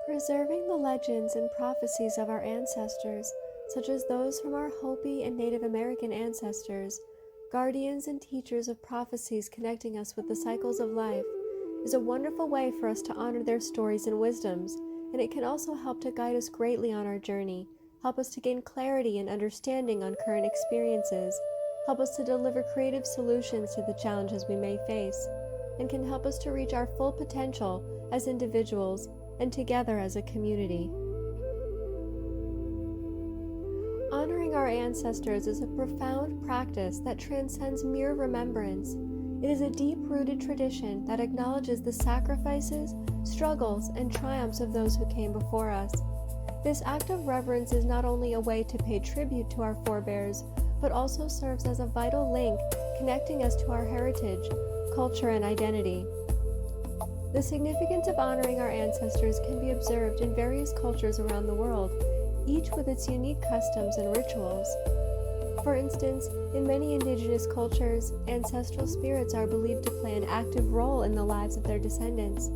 Preserving the legends and prophecies of our ancestors, such as those from our Hopi and Native American ancestors, guardians and teachers of prophecies connecting us with the cycles of life, is a wonderful way for us to honor their stories and wisdoms, and it can also help to guide us greatly on our journey, help us to gain clarity and understanding on current experiences, help us to deliver creative solutions to the challenges we may face, and can help us to reach our full potential as individuals and together as a community. Honoring our ancestors is a profound practice that transcends mere remembrance. It is a deep-rooted tradition that acknowledges the sacrifices, struggles, and triumphs of those who came before us. This act of reverence is not only a way to pay tribute to our forebears, but also serves as a vital link connecting us to our heritage, culture, and identity. The significance of honoring our ancestors can be observed in various cultures around the world, each with its unique customs and rituals. For instance, in many indigenous cultures, ancestral spirits are believed to play an active role in the lives of their descendants.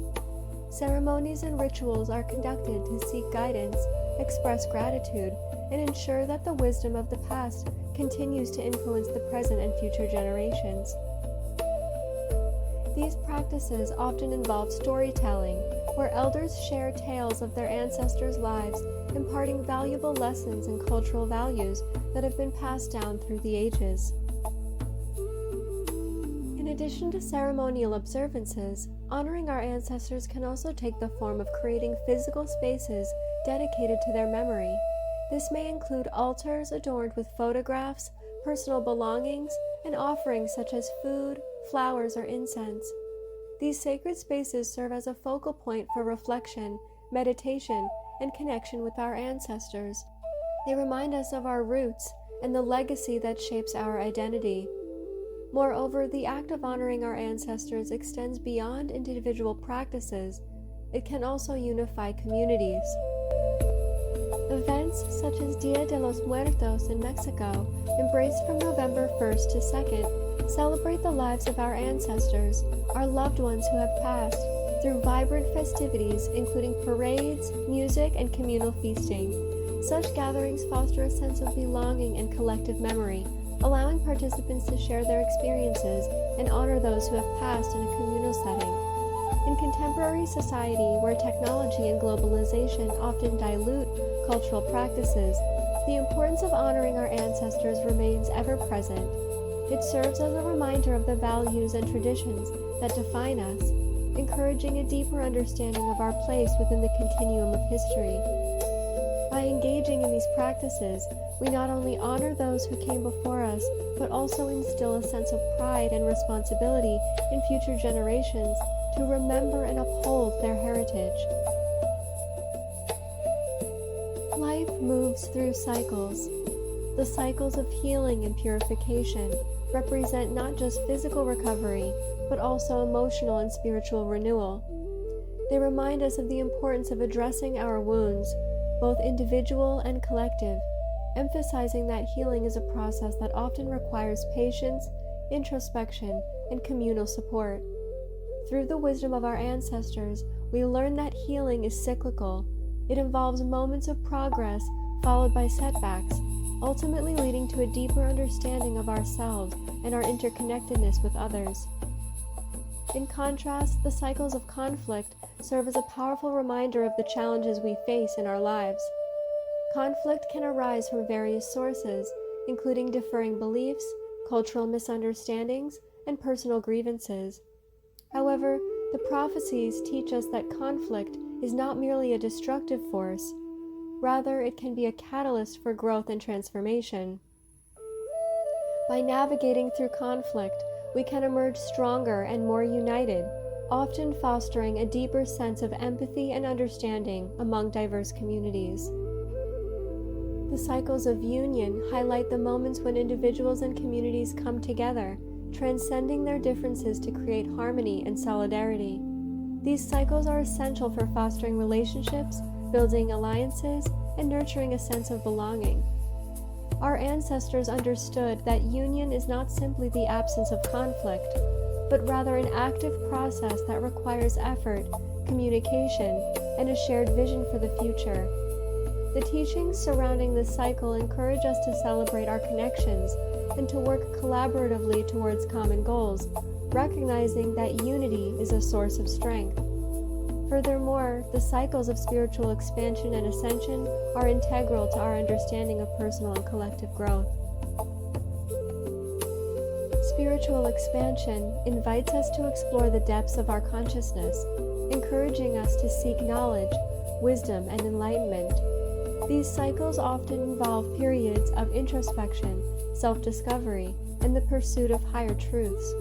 Ceremonies and rituals are conducted to seek guidance, express gratitude, and ensure that the wisdom of the past continues to influence the present and future generations. These practices often involve storytelling, where elders share tales of their ancestors' lives, imparting valuable lessons and cultural values that have been passed down through the ages. In addition to ceremonial observances, honoring our ancestors can also take the form of creating physical spaces dedicated to their memory. This may include altars adorned with photographs, personal belongings, and offerings such as food, flowers, or incense. These sacred spaces serve as a focal point for reflection, meditation, and connection with our ancestors. They remind us of our roots and the legacy that shapes our identity. Moreover, the act of honoring our ancestors extends beyond individual practices. It can also unify communities. Events such as Dia de los Muertos in Mexico, embraced from November 1st to 2nd, celebrate the lives of our ancestors, our loved ones who have passed, through vibrant festivities including parades, music, and communal feasting. Such gatherings foster a sense of belonging and collective memory, allowing participants to share their experiences and honor those who have passed in a communal setting. In contemporary society, where technology and globalization often dilute cultural practices, the importance of honoring our ancestors remains ever present. It serves as a reminder of the values and traditions that define us, encouraging a deeper understanding of our place within the continuum of history. By engaging in these practices, we not only honor those who came before us, but also instill a sense of pride and responsibility in future generations to remember and uphold their heritage. Life moves through cycles. The cycles of healing and purification represent not just physical recovery, but also emotional and spiritual renewal. They remind us of the importance of addressing our wounds, both individual and collective, emphasizing that healing is a process that often requires patience, introspection, and communal support. Through the wisdom of our ancestors, we learn that healing is cyclical. It involves moments of progress followed by setbacks, ultimately leading to a deeper understanding of ourselves and our interconnectedness with others. In contrast, the cycles of conflict serve as a powerful reminder of the challenges we face in our lives. Conflict can arise from various sources, including differing beliefs, cultural misunderstandings, and personal grievances. However, the prophecies teach us that conflict is not merely a destructive force. Rather, it can be a catalyst for growth and transformation. By navigating through conflict, we can emerge stronger and more united, often fostering a deeper sense of empathy and understanding among diverse communities. The cycles of union highlight the moments when individuals and communities come together, transcending their differences to create harmony and solidarity. These cycles are essential for fostering relationships, building alliances, and nurturing a sense of belonging. Our ancestors understood that union is not simply the absence of conflict, but rather an active process that requires effort, communication, and a shared vision for the future. The teachings surrounding this cycle encourage us to celebrate our connections and to work collaboratively towards common goals, recognizing that unity is a source of strength. Furthermore, the cycles of spiritual expansion and ascension are integral to our understanding of personal and collective growth. Spiritual expansion invites us to explore the depths of our consciousness, encouraging us to seek knowledge, wisdom, and enlightenment. These cycles often involve periods of introspection, self-discovery, and the pursuit of higher truths.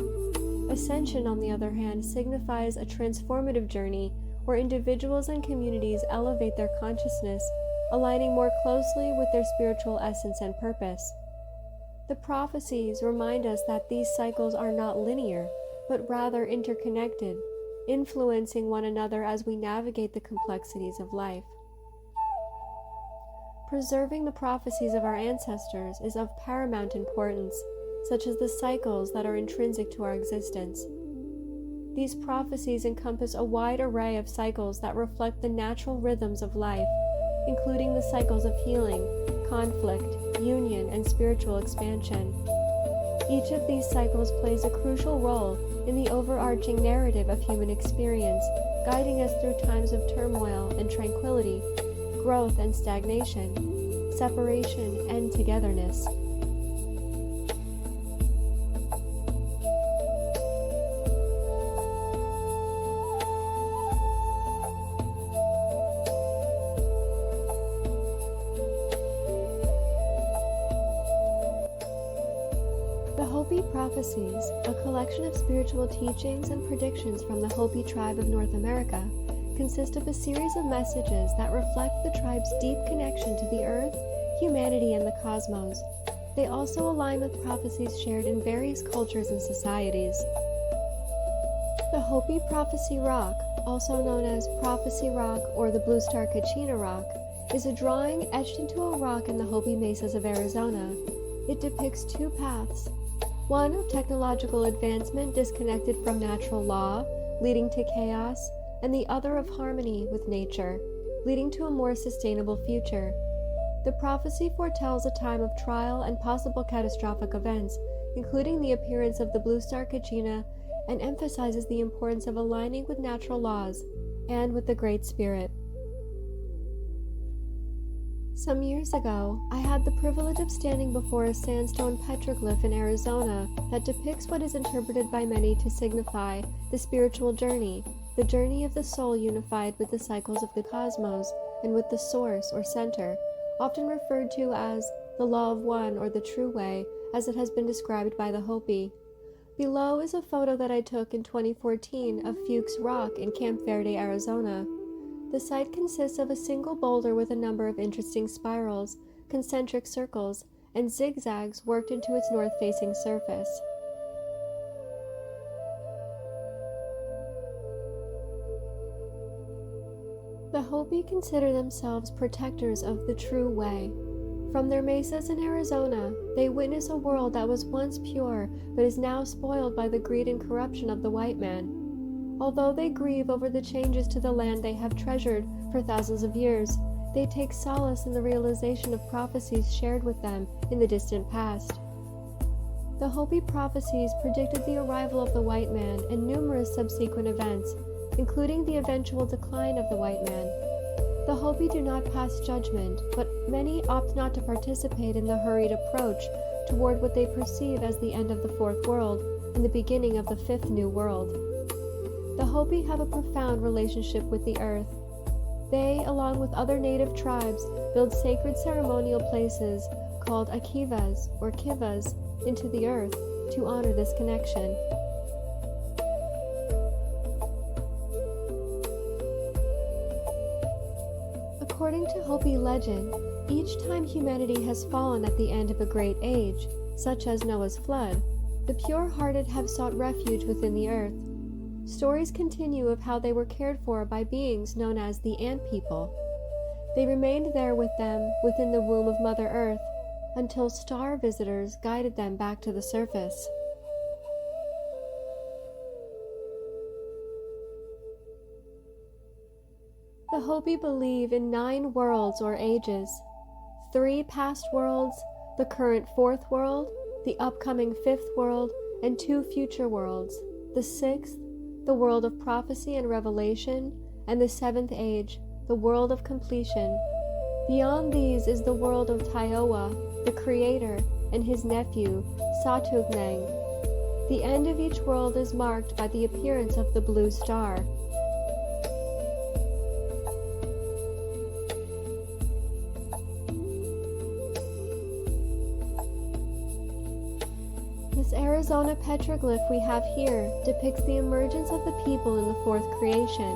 Ascension, on the other hand, signifies a transformative journey where individuals and communities elevate their consciousness, aligning more closely with their spiritual essence and purpose. The prophecies remind us that these cycles are not linear, but rather interconnected, influencing one another as we navigate the complexities of life. Preserving the prophecies of our ancestors is of paramount importance, such as the cycles that are intrinsic to our existence. These prophecies encompass a wide array of cycles that reflect the natural rhythms of life, including the cycles of healing, conflict, union, and spiritual expansion. Each of these cycles plays a crucial role in the overarching narrative of human experience, guiding us through times of turmoil and tranquility, growth and stagnation, separation and togetherness. The Hopi Prophecies, a collection of spiritual teachings and predictions from the Hopi tribe of North America, consist of a series of messages that reflect the tribe's deep connection to the earth, humanity, and the cosmos. They also align with prophecies shared in various cultures and societies. The Hopi Prophecy Rock, also known as Prophecy Rock or the Blue Star Kachina Rock, is a drawing etched into a rock in the Hopi Mesas of Arizona. It depicts two paths, one of technological advancement disconnected from natural law, leading to chaos, and the other of harmony with nature, leading to a more sustainable future. The prophecy foretells a time of trial and possible catastrophic events, including the appearance of the Blue Star Kachina, and emphasizes the importance of aligning with natural laws and with the Great Spirit. Some years ago, I had the privilege of standing before a sandstone petroglyph in Arizona that depicts what is interpreted by many to signify the spiritual journey, the journey of the soul unified with the cycles of the cosmos and with the source or center, often referred to as the Law of One or the True Way, as it has been described by the Hopi. Below is a photo that I took in 2014 of Fuchs Rock in Camp Verde, Arizona. The site consists of a single boulder with a number of interesting spirals, concentric circles, and zigzags worked into its north-facing surface. The Hopi consider themselves protectors of the true way. From their mesas in Arizona, they witness a world that was once pure but is now spoiled by the greed and corruption of the white man. Although they grieve over the changes to the land they have treasured for thousands of years, they take solace in the realization of prophecies shared with them in the distant past. The Hopi prophecies predicted the arrival of the white man and numerous subsequent events, including the eventual decline of the white man. The Hopi do not pass judgment, but many opt not to participate in the hurried approach toward what they perceive as the end of the fourth world and the beginning of the fifth new world. The Hopi have a profound relationship with the earth. They, along with other native tribes, build sacred ceremonial places called akivas or kivas into the earth to honor this connection. According to Hopi legend, each time humanity has fallen at the end of a great age, such as Noah's flood, the pure-hearted have sought refuge within the earth. Stories continue of how they were cared for by beings known as the Ant People. They remained there with them within the womb of Mother Earth until star visitors guided them back to the surface. The Hopi believe in 9 worlds or ages: 3 past worlds, the current 4th world, the upcoming 5th world, and 2 future worlds: the 6th, the world of prophecy and revelation, and the 7th age, the world of completion. Beyond these is the world of Taioa, the creator, and his nephew, Satugnang. The end of each world is marked by the appearance of the blue star. This Arizona petroglyph we have here depicts the emergence of the people in the 4th creation.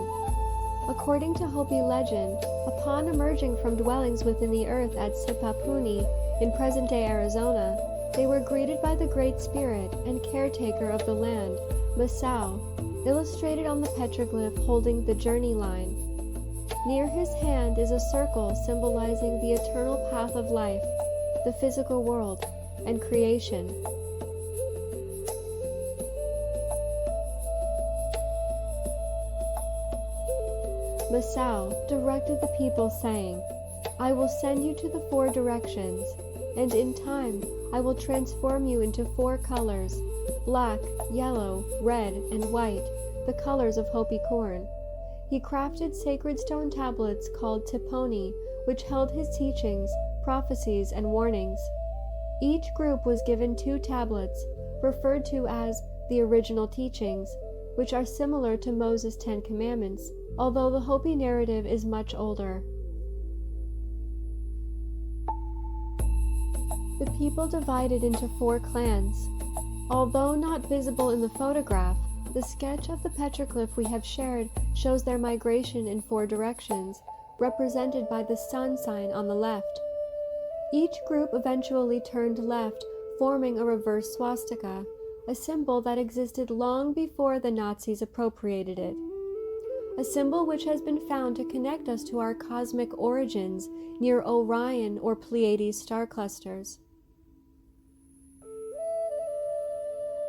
According to Hopi legend, upon emerging from dwellings within the earth at Sipapuni in present-day Arizona, they were greeted by the Great Spirit and caretaker of the land, Masao, illustrated on the petroglyph holding the journey line. Near his hand is a circle symbolizing the eternal path of life, the physical world, and creation. Masao directed the people, saying, "I will send you to the 4 directions, and in time I will transform you into 4 colors: black, yellow, red, and white, the colors of Hopi corn." He crafted sacred stone tablets called tiponi, which held his teachings, prophecies, and warnings. Each group was given 2 tablets, referred to as the original teachings, which are similar to Moses' 10 Commandments, although the Hopi narrative is much older. The people divided into 4 clans. Although not visible in the photograph, the sketch of the petroglyph we have shared shows their migration in 4 directions, represented by the sun sign on the left. Each group eventually turned left, forming a reverse swastika, a symbol that existed long before the Nazis appropriated it. A symbol which has been found to connect us to our cosmic origins near Orion or Pleiades star clusters.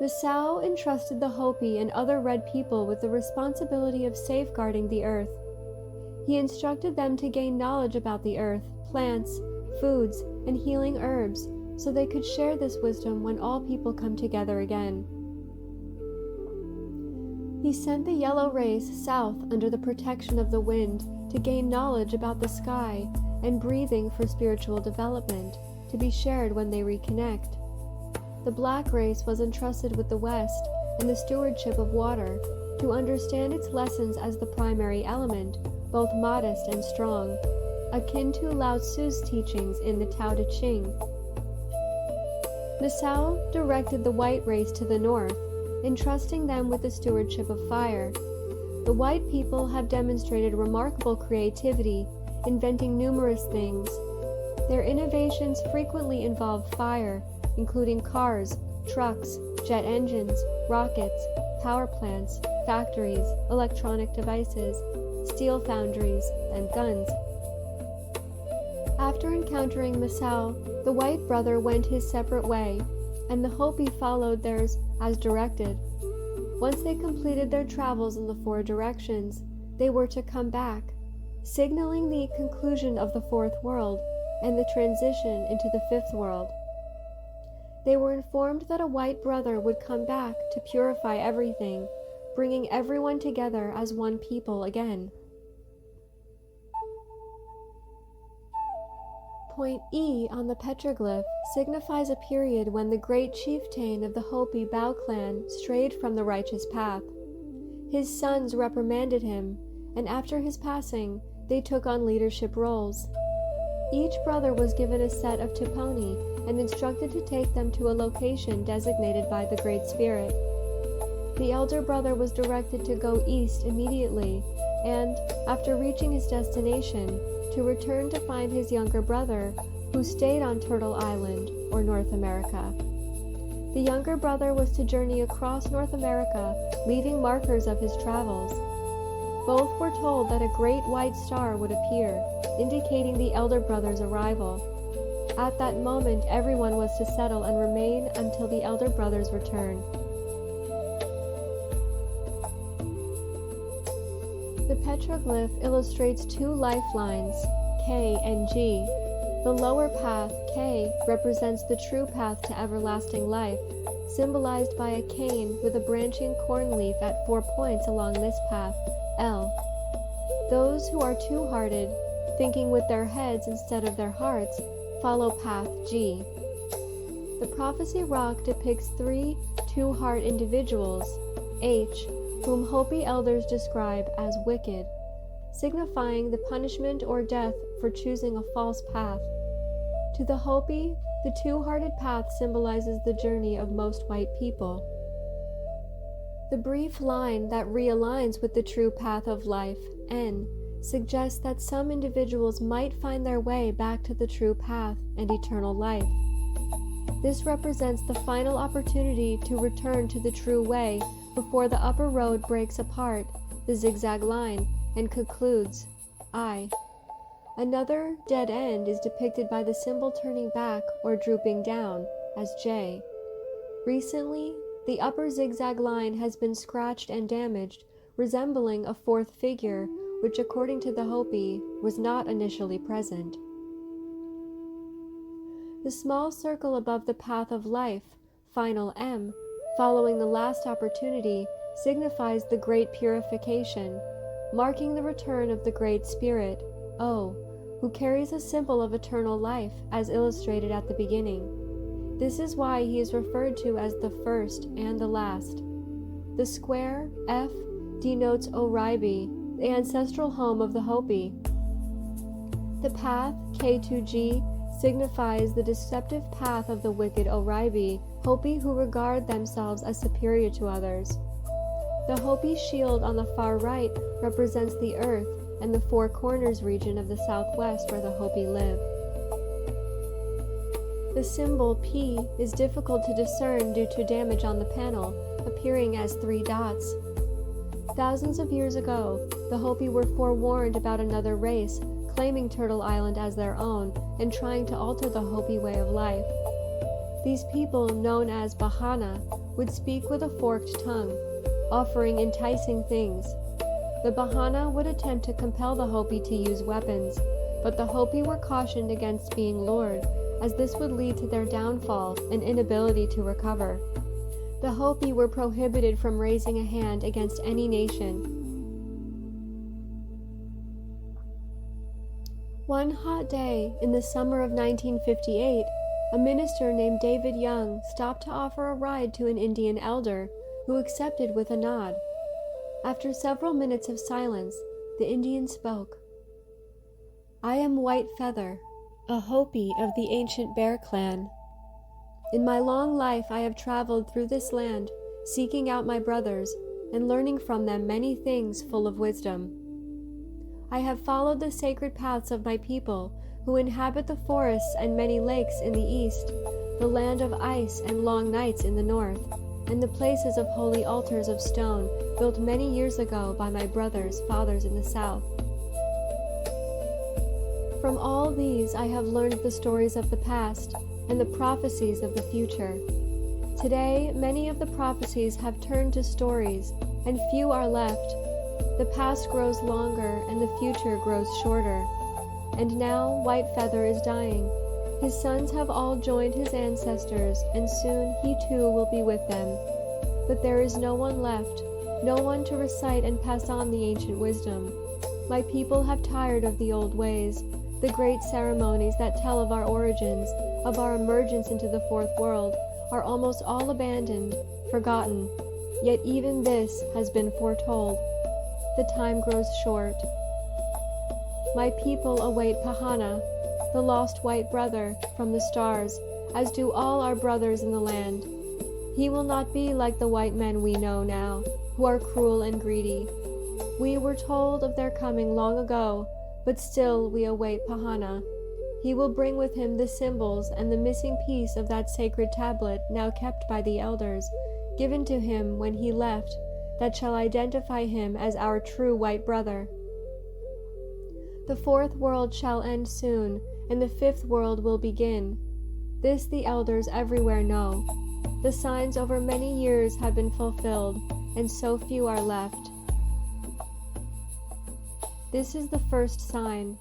Masao entrusted the Hopi and other red people with the responsibility of safeguarding the earth. He instructed them to gain knowledge about the earth, plants, foods, and healing herbs, so they could share this wisdom when all people come together again. He sent the yellow race south under the protection of the wind to gain knowledge about the sky and breathing for spiritual development, to be shared when they reconnect. The black race was entrusted with the west and the stewardship of water, to understand its lessons as the primary element, both modest and strong, akin to Lao Tzu's teachings in the Tao Te Ching. Masao directed the white race to the north, entrusting them with the stewardship of fire. The white people have demonstrated remarkable creativity, inventing numerous things. Their innovations frequently involve fire, including cars, trucks, jet engines, rockets, power plants, factories, electronic devices, steel foundries, and guns. After encountering Masao, the white brother went his separate way, and the Hopi followed theirs as directed. Once they completed their travels in the 4 directions, they were to come back, signaling the conclusion of the 4th world and the transition into the 5th world. They were informed that a white brother would come back to purify everything, bringing everyone together as one people again. Point E on the petroglyph signifies a period when the great chieftain of the Hopi Bao clan strayed from the righteous path. His sons reprimanded him, and after his passing, they took on leadership roles. Each brother was given a set of tiponi and instructed to take them to a location designated by the Great Spirit. The elder brother was directed to go east immediately, and, after reaching his destination, to return to find his younger brother, who stayed on Turtle Island, or North America. The younger brother was to journey across North America, leaving markers of his travels. Both were told that a great white star would appear, indicating the elder brother's arrival. At that moment, everyone was to settle and remain until the elder brother's return. The petroglyph illustrates two lifelines, K and G. The lower path, K, represents the true path to everlasting life, symbolized by a cane with a branching corn leaf at 4 points along this path, L. Those who are two-hearted, thinking with their heads instead of their hearts, follow path G. The prophecy rock depicts 3 two-heart individuals, H, whom Hopi elders describe as wicked, signifying the punishment or death for choosing a false path. To the Hopi, the two-hearted path symbolizes the journey of most white people. The brief line that realigns with the true path of life, N, suggests that some individuals might find their way back to the true path and eternal life. This represents the final opportunity to return to the true way before the upper road breaks apart, the zigzag line, and concludes, I. Another dead end is depicted by the symbol turning back or drooping down, as J. Recently, the upper zigzag line has been scratched and damaged, resembling a fourth figure, which according to the Hopi, was not initially present. The small circle above the path of life, final M, following the last opportunity, signifies the Great Purification, marking the return of the Great Spirit, O, who carries a symbol of eternal life, as illustrated at the beginning. This is why he is referred to as the first and the last. The square, F, denotes Oribe, the ancestral home of the Hopi. The path, K2G, signifies the deceptive path of the wicked Oribe, Hopi who regard themselves as superior to others. The Hopi shield on the far right represents the earth and the Four Corners region of the southwest where the Hopi live. The symbol P is difficult to discern due to damage on the panel, appearing as 3 dots. Thousands of years ago, the Hopi were forewarned about another race claiming Turtle Island as their own and trying to alter the Hopi way of life. These people, known as Bahana, would speak with a forked tongue, offering enticing things. The Bahana would attempt to compel the Hopi to use weapons, but the Hopi were cautioned against being lured, as this would lead to their downfall and inability to recover. The Hopi were prohibited from raising a hand against any nation. One hot day in the summer of 1958, a minister named David Young stopped to offer a ride to an Indian elder, who accepted with a nod. After several minutes of silence, the Indian spoke. I am White Feather, a Hopi of the ancient Bear Clan. In my long life I have traveled through this land, seeking out my brothers, and learning from them many things full of wisdom. I have followed the sacred paths of my people, who inhabit the forests and many lakes in the east, the land of ice and long nights in the north, and the places of holy altars of stone built many years ago by my brothers' fathers in the south. From all these I have learned the stories of the past and the prophecies of the future. Today, many of the prophecies have turned to stories, and few are left. The past grows longer and the future grows shorter. And now White Feather is dying. His sons have all joined his ancestors, and soon he too will be with them. But there is no one left, no one to recite and pass on the ancient wisdom. My people have tired of the old ways, the great ceremonies that tell of our origins, of our emergence into the fourth world, are almost all abandoned, forgotten. Yet even this has been foretold. The time grows short. My people await Pahana, the lost white brother, from the stars, as do all our brothers in the land. He will not be like the white men we know now, who are cruel and greedy. We were told of their coming long ago, but still we await Pahana. He will bring with him the symbols and the missing piece of that sacred tablet now kept by the elders, given to him when he left, that shall identify him as our true white brother. The fourth world shall end soon, and the fifth world will begin. This the elders everywhere know. The signs over many years have been fulfilled, and so few are left. This is the first sign.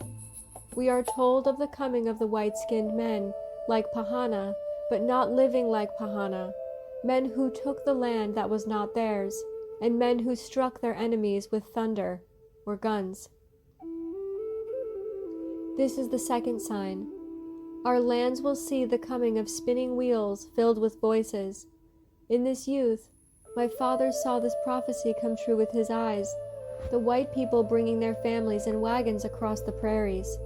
We are told of the coming of the white-skinned men, like Pahana, but not living like Pahana, men who took the land that was not theirs, and men who struck their enemies with thunder, or guns. This is the second sign. Our lands will see the coming of spinning wheels filled with voices. In this youth, my father saw this prophecy come true with his eyes, the white people bringing their families in wagons across the prairies.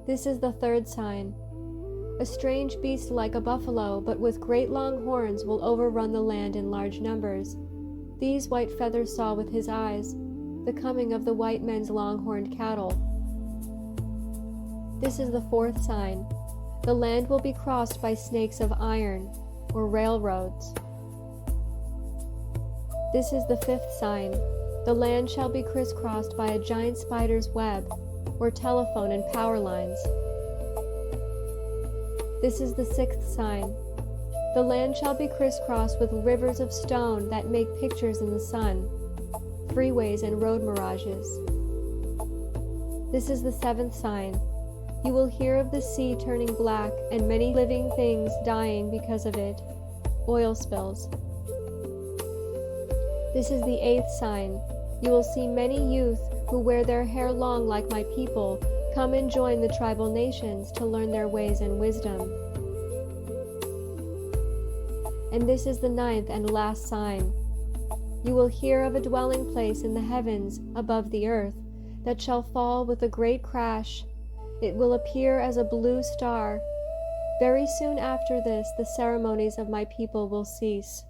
This is the third sign. A strange beast like a buffalo, but with great long horns, will overrun the land in large numbers. These White Feather saw with his eyes, the coming of the white men's long-horned cattle. This is the fourth sign. The land will be crossed by snakes of iron, or railroads. This is the fifth sign. The land shall be crisscrossed by a giant spider's web, or telephone and power lines. This is the sixth sign. The land shall be crisscrossed with rivers of stone that make pictures in the sun, freeways and road mirages. This is the seventh sign. You will hear of the sea turning black and many living things dying because of it, oil spills. This is the eighth sign. You will see many youth who wear their hair long like my people come and join the tribal nations to learn their ways and wisdom. And this is the ninth and last sign. You will hear of a dwelling place in the heavens above the earth that shall fall with a great crash. It will appear as a blue star. Very soon after this, the ceremonies of my people will cease.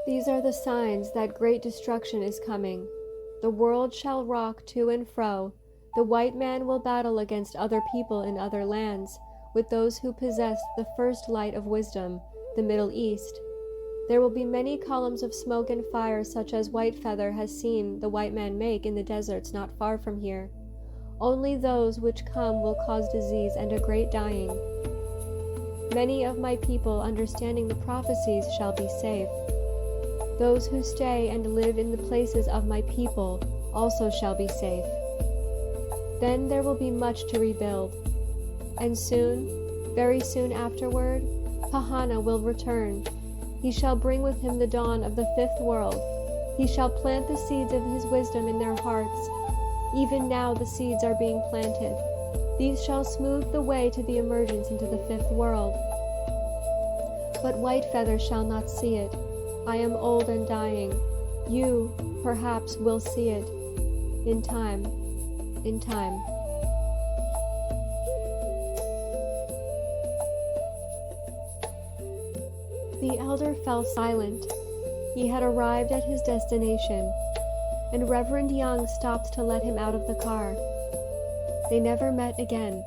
These are the signs that great destruction is coming. The world shall rock to and fro. The white man will battle against other people in other lands, with those who possess the first light of wisdom, the Middle East. There will be many columns of smoke and fire such as White Feather has seen the white man make in the deserts not far from here. Only those which come will cause disease and a great dying. Many of my people, understanding the prophecies, shall be saved. Those who stay and live in the places of my people also shall be safe. Then there will be much to rebuild. And soon, very soon afterward, Pahana will return. He shall bring with him the dawn of the fifth world. He shall plant the seeds of his wisdom in their hearts. Even now the seeds are being planted. These shall smooth the way to the emergence into the fifth world. But White Feather shall not see it. I am old and dying. You, perhaps, will see it. In time. In time. The elder fell silent. He had arrived at his destination, and Reverend Young stopped to let him out of the car. They never met again.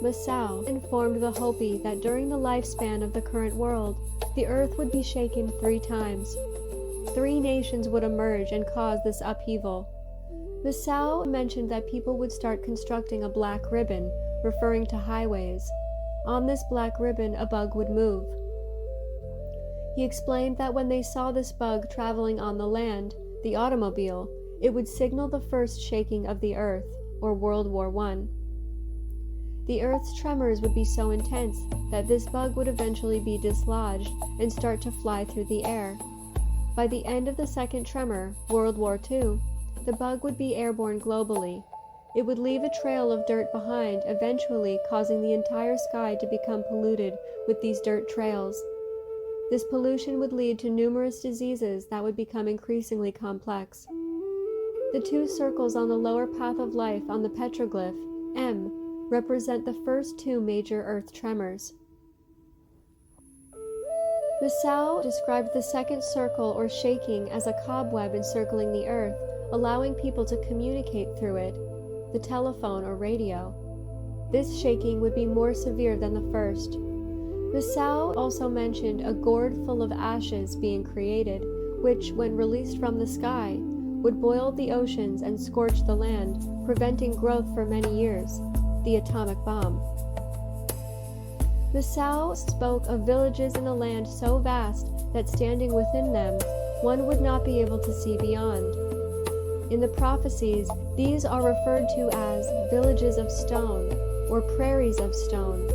Masao informed the Hopi that during the lifespan of the current world, the earth would be shaken 3 times. 3 nations would emerge and cause this upheaval. Masao mentioned that people would start constructing a black ribbon, referring to highways. On this black ribbon, a bug would move. He explained that when they saw this bug traveling on the land, the automobile, it would signal the first shaking of the earth, or World War I. The earth's tremors would be so intense that this bug would eventually be dislodged and start to fly through the air. By the end of the second tremor, World War II, the bug would be airborne globally. It would leave a trail of dirt behind, eventually causing the entire sky to become polluted with these dirt trails. This pollution would lead to numerous diseases that would become increasingly complex. The 2 circles on the lower path of life on the petroglyph, M, represent the first 2 major earth tremors. Masao described the second circle or shaking as a cobweb encircling the earth, allowing people to communicate through it, the telephone or radio. This shaking would be more severe than the first. Masao also mentioned a gourd full of ashes being created, which, when released from the sky, would boil the oceans and scorch the land, preventing growth for many years, the atomic bomb. Masao spoke of villages in a land so vast that standing within them, one would not be able to see beyond. In the prophecies, these are referred to as villages of stone or prairies of stone.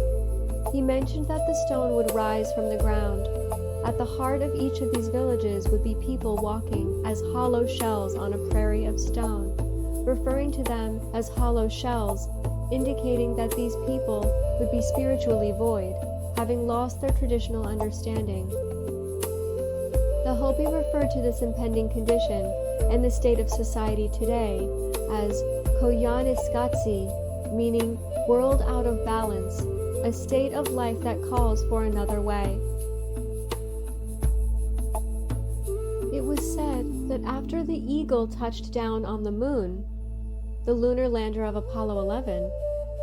He mentioned that the stone would rise from the ground. At the heart of each of these villages would be people walking as hollow shells on a prairie of stone, referring to them as hollow shells, indicating that these people would be spiritually void, having lost their traditional understanding. The Hopi refer to this impending condition and the state of society today as Koyaniskatsi, meaning world out of balance, a state of life that calls for another way. It was said that after the eagle touched down on the moon, the lunar lander of Apollo 11,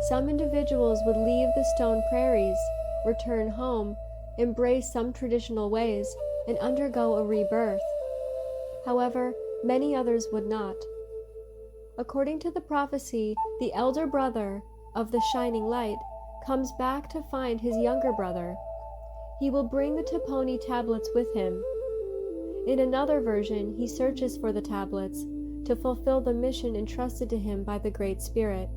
some individuals would leave the stone prairies, return home, embrace some traditional ways, and undergo a rebirth. However, many others would not. According to the prophecy, the elder brother of the shining light comes back to find his younger brother. He will bring the Tuponi tablets with him. In another version, he searches for the tablets to fulfill the mission entrusted to him by the Great Spirit.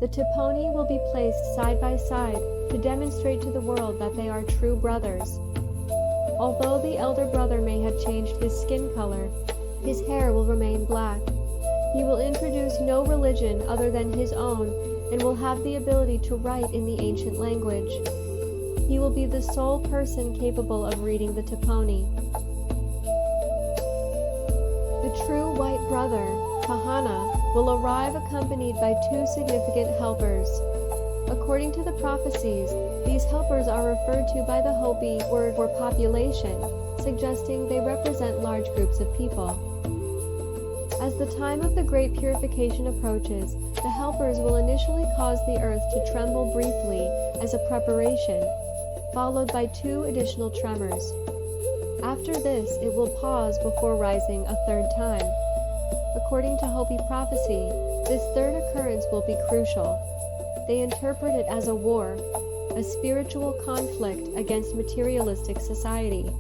The Tuponi will be placed side by side to demonstrate to the world that they are true brothers. Although the elder brother may have changed his skin color, his hair will remain black. He will introduce no religion other than his own and will have the ability to write in the ancient language. He will be the sole person capable of reading the Tuponi. The true white brother, Kachina, will arrive accompanied by two significant helpers. According to the prophecies, these helpers are referred to by the Hopi word for population, suggesting they represent large groups of people. As the time of the Great Purification approaches, the helpers will initially cause the earth to tremble briefly as a preparation, followed by 2 additional tremors. After this, it will pause before rising a third time. According to Hopi prophecy, this third occurrence will be crucial. They interpret it as a war, a spiritual conflict against materialistic society.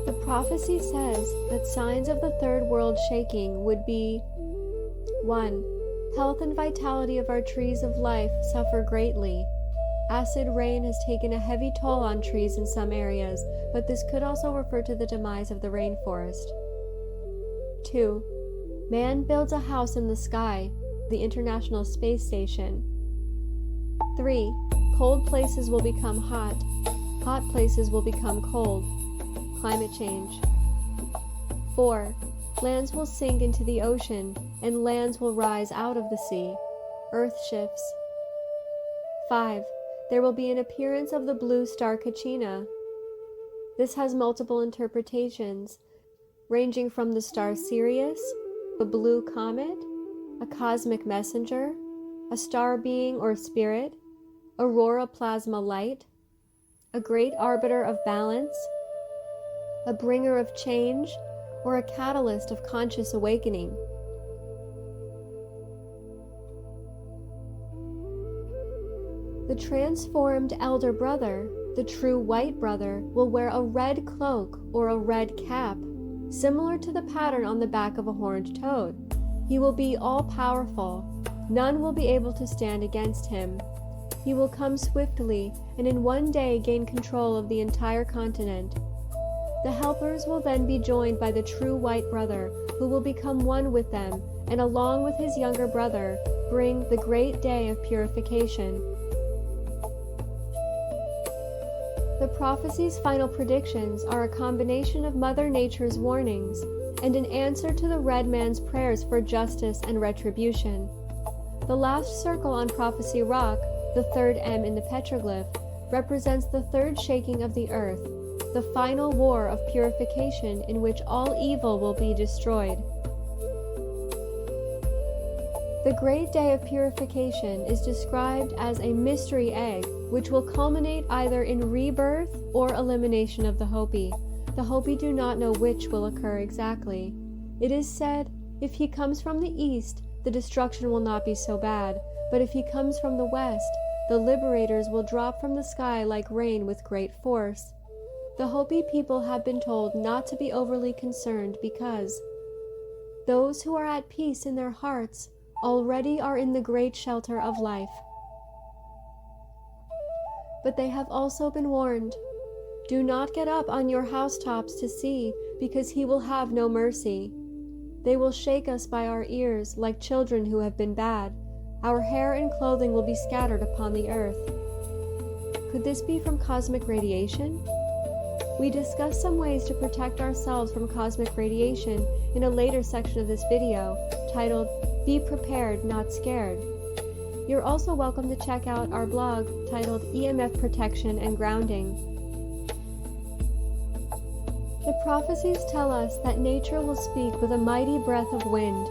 The prophecy says that signs of the third world shaking would be 1. Health and vitality of our trees of life suffer greatly. Acid rain has taken a heavy toll on trees in some areas, but this could also refer to the demise of the rainforest. 2. Man builds a house in the sky, the International Space Station. 3. Cold places will become hot. Hot places will become cold. Climate change. 4. Lands will sink into the ocean, and lands will rise out of the sea. Earth shifts. 5. There will be an appearance of the blue star Kachina. This has multiple interpretations, ranging from the star Sirius, a blue comet, a cosmic messenger, a star being or spirit, aurora plasma light, a great arbiter of balance, a bringer of change, or a catalyst of conscious awakening. The transformed elder brother, the true white brother, will wear a red cloak or a red cap, similar to the pattern on the back of a horned toad. He will be all-powerful. None will be able to stand against him. He will come swiftly and in one day gain control of the entire continent. The helpers will then be joined by the true white brother, who will become one with them, and along with his younger brother, bring the great day of purification. The prophecy's final predictions are a combination of Mother Nature's warnings and an answer to the red man's prayers for justice and retribution. The last circle on Prophecy Rock, the third M in the petroglyph, represents the third shaking of the earth, the final war of purification in which all evil will be destroyed. The great day of purification is described as a mystery egg, which will culminate either in rebirth or elimination of the Hopi. The Hopi do not know which will occur exactly. It is said, if he comes from the east, the destruction will not be so bad, but if he comes from the west, the liberators will drop from the sky like rain with great force. The Hopi people have been told not to be overly concerned because those who are at peace in their hearts already are in the great shelter of life. But they have also been warned, do not get up on your housetops to see, because he will have no mercy. They will shake us by our ears like children who have been bad. Our hair and clothing will be scattered upon the earth. Could this be from cosmic radiation? We discuss some ways to protect ourselves from cosmic radiation in a later section of this video, titled, Be Prepared, Not Scared. You're also welcome to check out our blog, titled EMF Protection and Grounding. The prophecies tell us that nature will speak with a mighty breath of wind.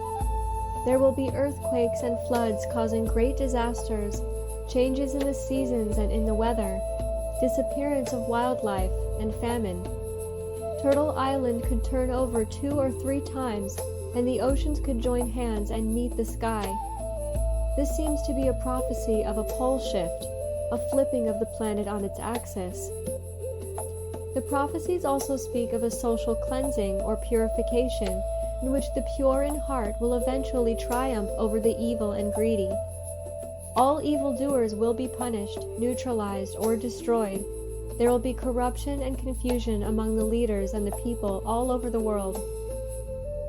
There will be earthquakes and floods causing great disasters, changes in the seasons and in the weather, disappearance of wildlife, and famine. Turtle Island could turn over 2 or 3 times, and the oceans could join hands and meet the sky. This seems to be a prophecy of a pole shift, a flipping of the planet on its axis. The prophecies also speak of a social cleansing or purification, in which the pure in heart will eventually triumph over the evil and greedy. All evildoers will be punished, neutralized, or destroyed. There will be corruption and confusion among the leaders and the people all over the world.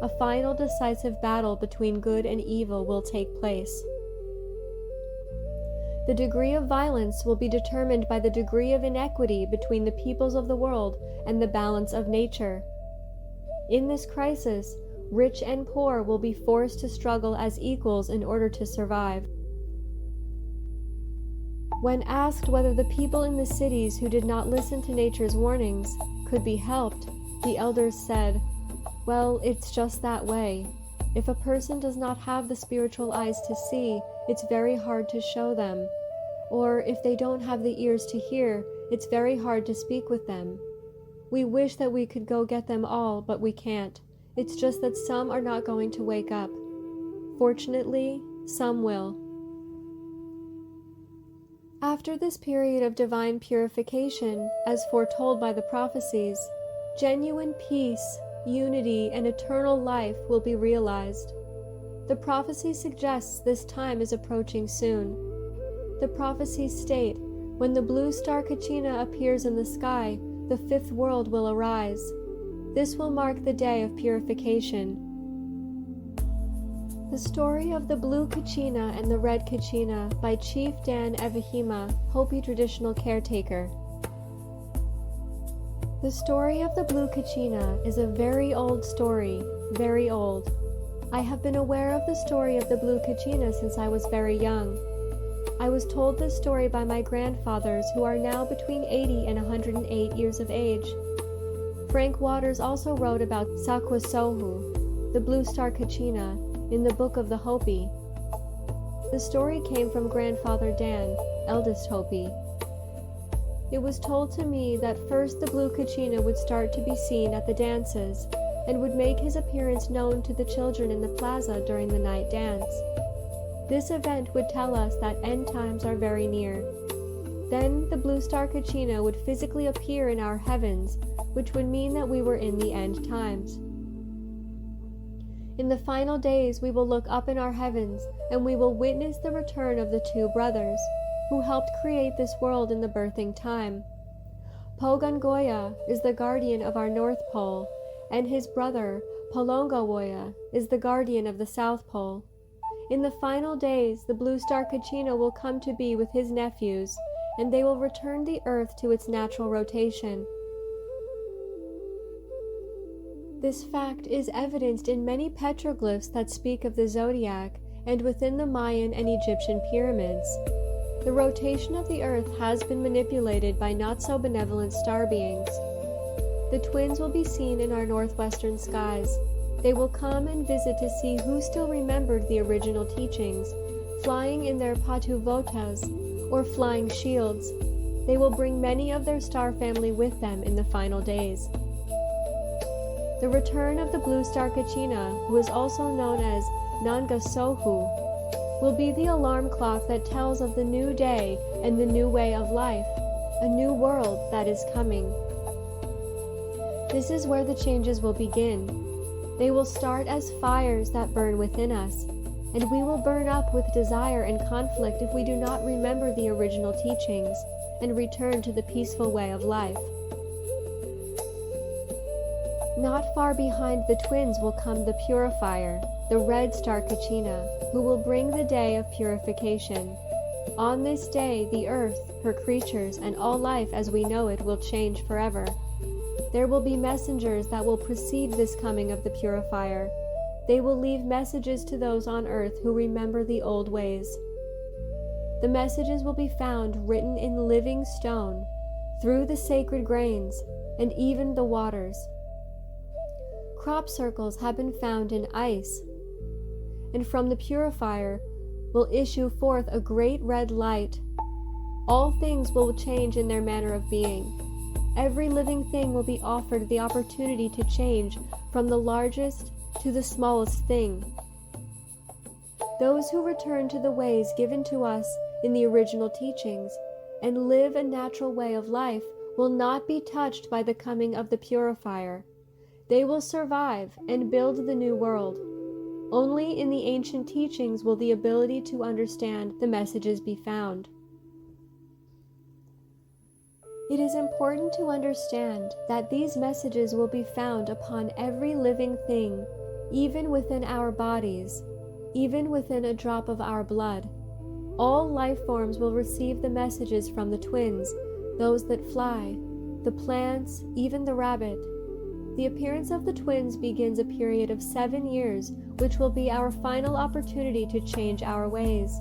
A final decisive battle between good and evil will take place. The degree of violence will be determined by the degree of inequity between the peoples of the world and the balance of nature. In this crisis, rich and poor will be forced to struggle as equals in order to survive. When asked whether the people in the cities who did not listen to nature's warnings could be helped, the elders said, "Well, it's just that way. If a person does not have the spiritual eyes to see, it's very hard to show them. Or if they don't have the ears to hear, it's very hard to speak with them. We wish that we could go get them all, but we can't. It's just that some are not going to wake up. Fortunately, some will." After this period of divine purification, as foretold by the prophecies, genuine peace, unity, and eternal life will be realized. The prophecy suggests this time is approaching soon. The prophecies state, when the blue star Kachina appears in the sky, the 5th world will arise. This will mark the day of purification. The story of the blue Kachina and the red Kachina by Chief Dan Evahima, Hopi traditional caretaker. The story of the blue Kachina is a very old story, very old. I have been aware of the story of the blue Kachina since I was very young. I was told this story by my grandfathers, who are now between 80 and 108 years of age. Frank Waters also wrote about Sakwasohu, the blue star Kachina, in the Book of the Hopi. The story came from Grandfather Dan, eldest Hopi. It was told to me that first the blue Kachina would start to be seen at the dances, and would make his appearance known to the children in the plaza during the night dance. This event would tell us that end times are very near. Then the blue star Kachina would physically appear in our heavens, which would mean that we were in the end times. In the final days, we will look up in our heavens, and we will witness the return of the 2 brothers, who helped create this world in the birthing time. Pogangoya is the guardian of our North Pole, and his brother, Polongawoya, is the guardian of the South Pole. In the final days, the blue star Kachina will come to be with his nephews, and they will return the earth to its natural rotation. This fact is evidenced in many petroglyphs that speak of the zodiac, and within the Mayan and Egyptian pyramids. The rotation of the earth has been manipulated by not-so-benevolent star beings. The twins will be seen in our northwestern skies. They will come and visit to see who still remembered the original teachings, flying in their patuvotas, or flying shields. They will bring many of their star family with them in the final days. The return of the blue star Kachina, who is also known as Nangasohu, will be the alarm clock that tells of the new day and the new way of life, a new world that is coming. This is where the changes will begin. They will start as fires that burn within us, and we will burn up with desire and conflict if we do not remember the original teachings and return to the peaceful way of life. Not far behind the twins will come the purifier, the red star Kachina, who will bring the day of purification. On this day, the earth, her creatures, and all life as we know it will change forever. There will be messengers that will precede this coming of the purifier. They will leave messages to those on earth who remember the old ways. The messages will be found written in living stone, through the sacred grains, and even the waters. Crop circles have been found in ice, and from the purifier will issue forth a great red light. All things will change in their manner of being. Every living thing will be offered the opportunity to change from the largest to the smallest thing. Those who return to the ways given to us in the original teachings and live a natural way of life will not be touched by the coming of the purifier. They will survive and build the new world. Only in the ancient teachings will the ability to understand the messages be found. It is important to understand that these messages will be found upon every living thing, even within our bodies, even within a drop of our blood. All life forms will receive the messages from the twins, those that fly, the plants, even the rabbit. The appearance of the twins begins a period of 7 years, which will be our final opportunity to change our ways.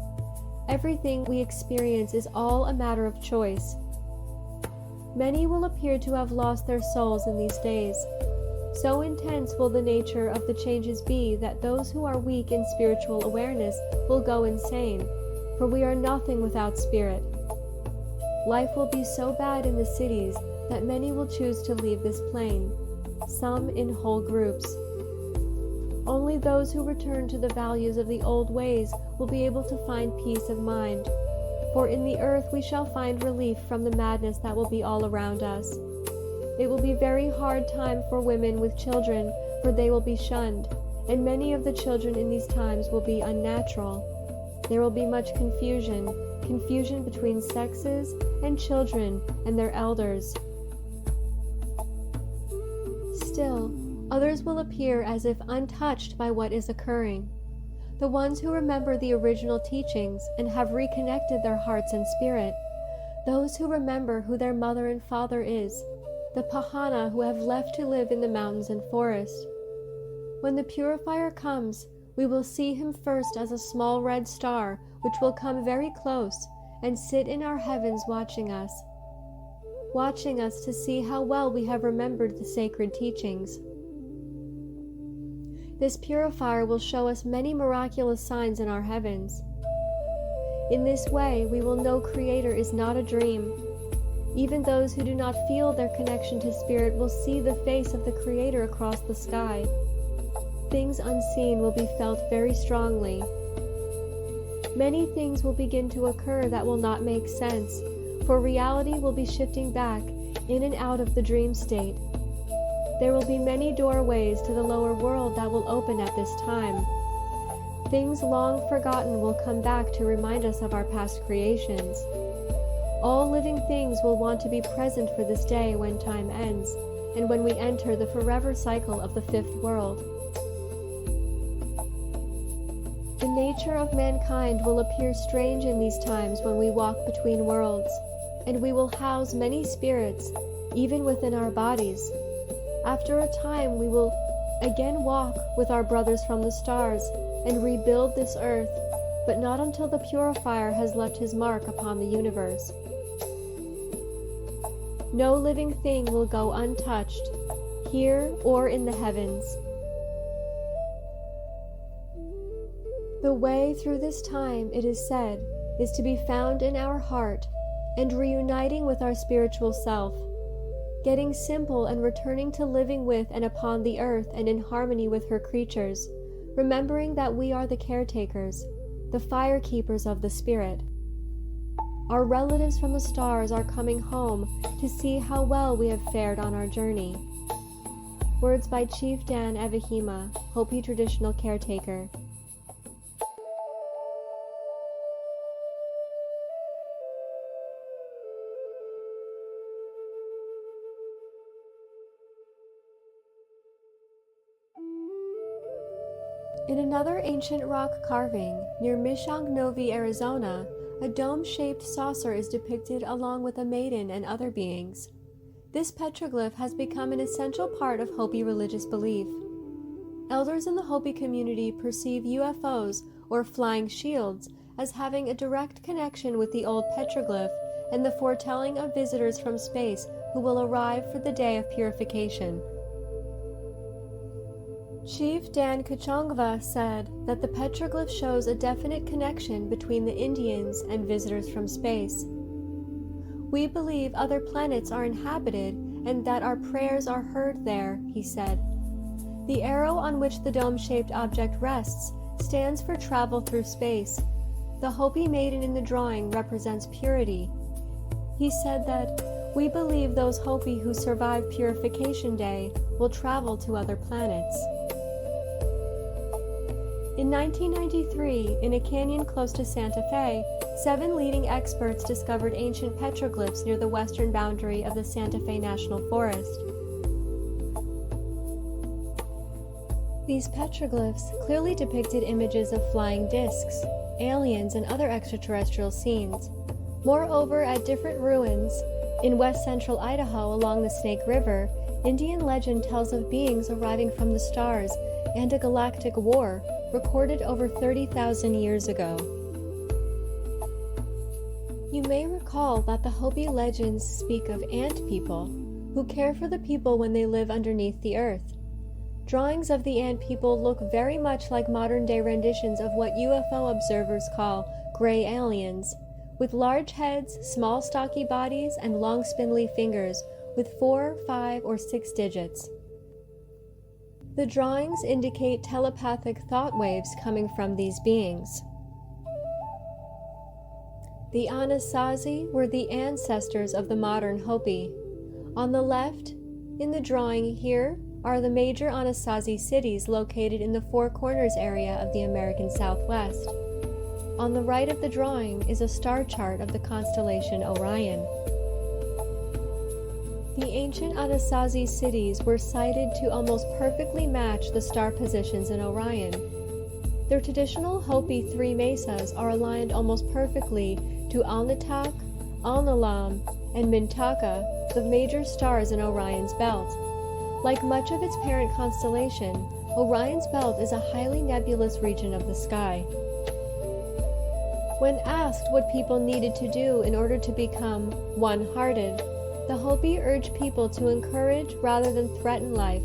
Everything we experience is all a matter of choice. Many will appear to have lost their souls in these days. So intense will the nature of the changes be that those who are weak in spiritual awareness will go insane, for we are nothing without spirit. Life will be so bad in the cities that many will choose to leave this plane, some in whole groups. Only those who return to the values of the old ways will be able to find peace of mind, for in the earth we shall find relief from the madness that will be all around us. It will be a very hard time for women with children, for they will be shunned, and many of the children in these times will be unnatural. There will be much confusion between sexes and children and their elders. Still, others will appear as if untouched by what is occurring. The ones who remember the original teachings and have reconnected their hearts and spirit, those who remember who their mother and father is, the Pahana who have left to live in the mountains and forest. When the purifier comes, we will see him first as a small red star, which will come very close and sit in our heavens watching us to see how well we have remembered the sacred teachings. This purifier will show us many miraculous signs in our heavens. In this way, we will know Creator is not a dream. Even those who do not feel their connection to Spirit will see the face of the Creator across the sky. Things unseen will be felt very strongly. Many things will begin to occur that will not make sense, for reality will be shifting back in and out of the dream state. There will be many doorways to the lower world that will open at this time. Things long forgotten will come back to remind us of our past creations. All living things will want to be present for this day when time ends, and when we enter the forever cycle of the fifth world. The nature of mankind will appear strange in these times when we walk between worlds, and we will house many spirits, even within our bodies. After a time we will again walk with our brothers from the stars and rebuild this earth, but not until the purifier has left his mark upon the universe. No living thing will go untouched, here or in the heavens. The way through this time, it is said, is to be found in our heart and reuniting with our spiritual self, getting simple and returning to living with and upon the earth and in harmony with her creatures, remembering that we are the caretakers, the fire keepers of the spirit. Our relatives from the stars are coming home to see how well we have fared on our journey. Words by Chief Dan Evahima, Hopi traditional caretaker. In another ancient rock carving near Misongnovi, Arizona, a dome-shaped saucer is depicted along with a maiden and other beings. This petroglyph has become an essential part of Hopi religious belief. Elders in the Hopi community perceive UFOs, or flying shields, as having a direct connection with the old petroglyph and the foretelling of visitors from space who will arrive for the day of purification. Chief Dan Kachongva said that the petroglyph shows a definite connection between the Indians and visitors from space. We believe other planets are inhabited and that our prayers are heard there, he said. The arrow on which the dome-shaped object rests stands for travel through space. The Hopi maiden in the drawing represents purity. He said that, "We believe those Hopi who survive Purification Day will travel to other planets." In 1993, in a canyon close to Santa Fe, 7 leading experts discovered ancient petroglyphs near the western boundary of the Santa Fe National Forest. These petroglyphs clearly depicted images of flying discs, aliens, and other extraterrestrial scenes. Moreover, at different ruins, in west-central Idaho along the Snake River, Indian legend tells of beings arriving from the stars and a galactic war recorded over 30,000 years ago. You may recall that the Hopi legends speak of ant people who care for the people when they live underneath the earth. Drawings of the ant people look very much like modern-day renditions of what UFO observers call gray aliens, with large heads, small stocky bodies, and long spindly fingers with 4, 5, or 6 digits. The drawings indicate telepathic thought waves coming from these beings. The Anasazi were the ancestors of the modern Hopi. On the left, in the drawing here, are the major Anasazi cities located in the Four Corners area of the American Southwest. On the right of the drawing is a star chart of the constellation Orion. The ancient Anasazi cities were sited to almost perfectly match the star positions in Orion. Their traditional Hopi 3 mesas are aligned almost perfectly to Alnitak, Alnilam, and Mintaka, the major stars in Orion's belt. Like much of its parent constellation, Orion's belt is a highly nebulous region of the sky. When asked what people needed to do in order to become one-hearted, the Hopi urge people to encourage rather than threaten life.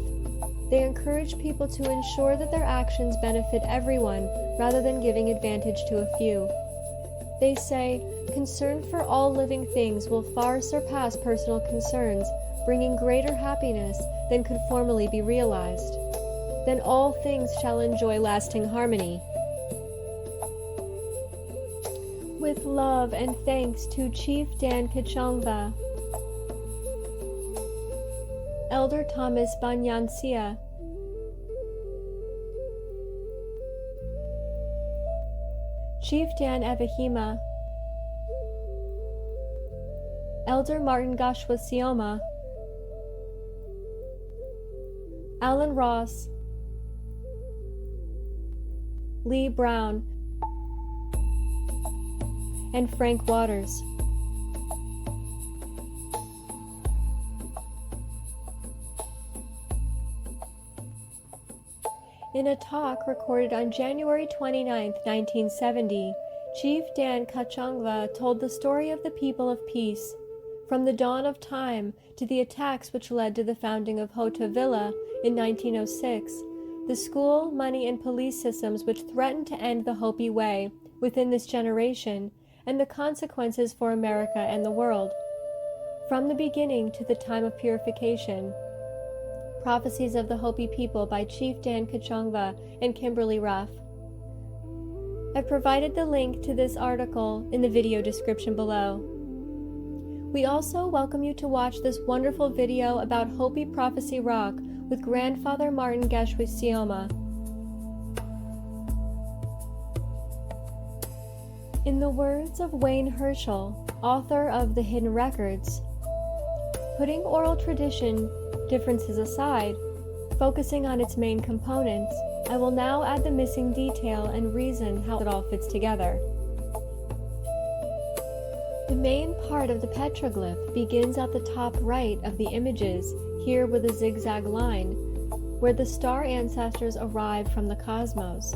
They encourage people to ensure that their actions benefit everyone rather than giving advantage to a few. They say, concern for all living things will far surpass personal concerns, bringing greater happiness than could formerly be realized. Then all things shall enjoy lasting harmony. With love and thanks to Chief Dan Kachongva, Elder Thomas Banyansia, Chief Dan Evahima, Elder Martin Gashwa Sioma, Alan Ross, Lee Brown, and Frank Waters. In a talk recorded on January 29, 1970, Chief Dan Kachongva told the story of the people of peace, from the dawn of time to the attacks which led to the founding of Hota Villa in 1906, the school, money, and police systems which threatened to end the Hopi way within this generation, and the consequences for America and the world. From the beginning to the time of purification. Prophecies of the Hopi People by Chief Dan Kachongva and Kimberly Ruff. I've provided the link to this article in the video description below. We also welcome you to watch this wonderful video about Hopi Prophecy Rock, with Grandfather Martin Gashwisioma. In the words of Wayne Herschel, author of The Hidden Records, putting oral tradition differences aside, focusing on its main components, I will now add the missing detail and reason how it all fits together. The main part of the petroglyph begins at the top right of the images, here with a zigzag line, where the star ancestors arrived from the cosmos.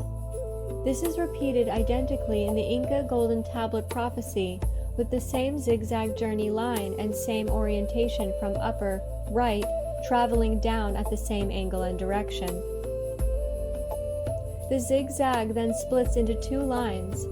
This is repeated identically in the Inca Golden Tablet prophecy, with the same zigzag journey line and same orientation from upper right, traveling down at the same angle and direction. The zigzag then splits into two lines.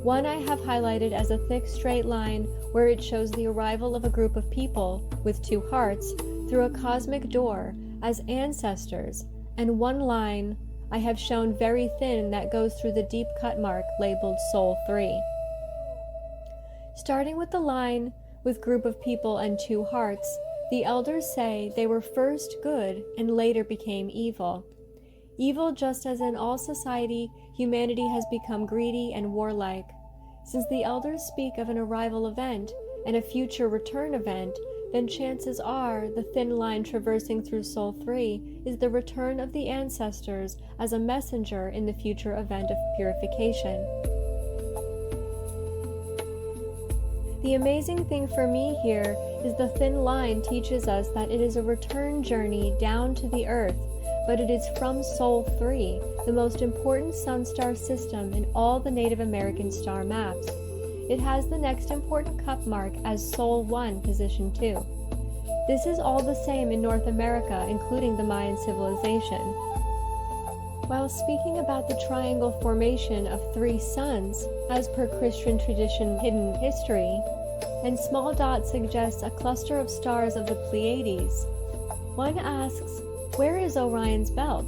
One I have highlighted as a thick straight line where it shows the arrival of a group of people, with two hearts, through a cosmic door as ancestors, and one line I have shown very thin that goes through the deep cut mark labeled Soul 3. Starting with the line with group of people and two hearts, the elders say they were first good and later became evil. Evil just as in all society, humanity has become greedy and warlike. Since the elders speak of an arrival event and a future return event, then chances are the thin line traversing through Soul 3 is the return of the ancestors as a messenger in the future event of purification. The amazing thing for me here is the thin line teaches us that it is a return journey down to the earth, but it is from Soul 3, the most important sun-star system in all the Native American star maps. It has the next important cup mark as Soul 1, position 2. This is all the same in North America, including the Mayan civilization. While speaking about the triangle formation of three suns, as per Christian tradition hidden history, and small dots suggests a cluster of stars of the Pleiades, one asks, where is Orion's belt?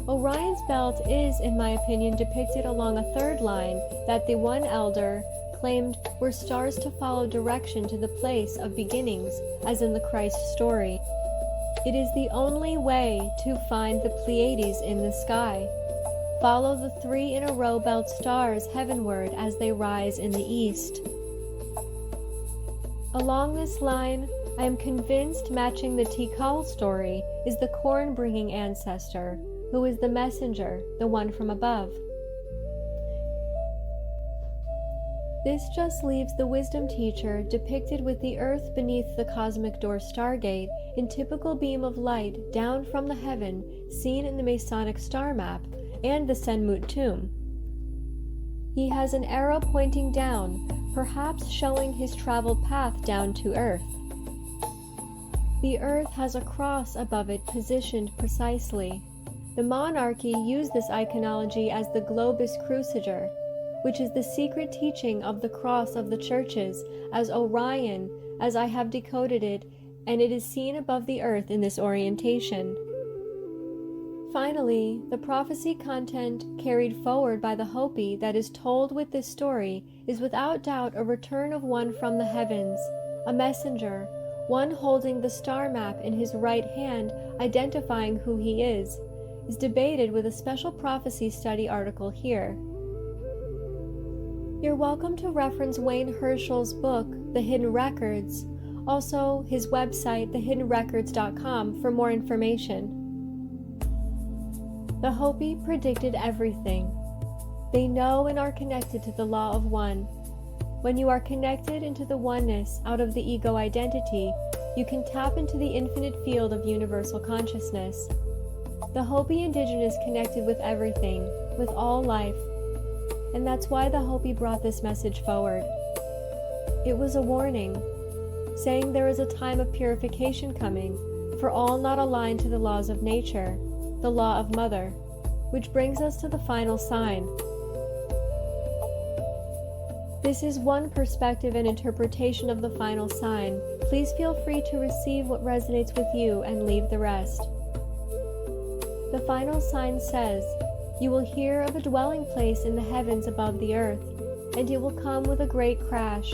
Orion's belt is, in my opinion, depicted along a third line that the one elder claimed were stars to follow direction to the place of beginnings, as in the Christ story. It is the only way to find the Pleiades in the sky. Follow the 3 in a row belt stars heavenward as they rise in the east. Along this line, I am convinced matching the Tikal story is the corn-bringing ancestor, who is the messenger, the one from above. This just leaves the wisdom teacher depicted with the earth beneath the cosmic door stargate in typical beam of light down from the heaven seen in the Masonic star map and the Senmut tomb. He has an arrow pointing down, perhaps showing his traveled path down to earth. The earth has a cross above it positioned precisely. The monarchy used this iconology as the globus cruciger, which is the secret teaching of the cross of the churches as Orion, as I have decoded it, and it is seen above the earth in this orientation. Finally, the prophecy content carried forward by the Hopi that is told with this story is without doubt a return of one from the heavens, a messenger, one holding the star map in his right hand identifying who he is debated with a special prophecy study article here. You're welcome to reference Wayne Herschel's book, The Hidden Records, also his website, thehiddenrecords.com, for more information. The Hopi predicted everything. They know and are connected to the law of one. When you are connected into the oneness out of the ego identity, you can tap into the infinite field of universal consciousness. The Hopi indigenous connected with everything, with all life, and that's why the Hopi brought this message forward. It was a warning, saying there is a time of purification coming for all not aligned to the laws of nature, the law of Mother, which brings us to the final sign. This is one perspective and interpretation of the final sign. Please feel free to receive what resonates with you and leave the rest. The final sign says, "You will hear of a dwelling place in the heavens above the earth, and it will come with a great crash.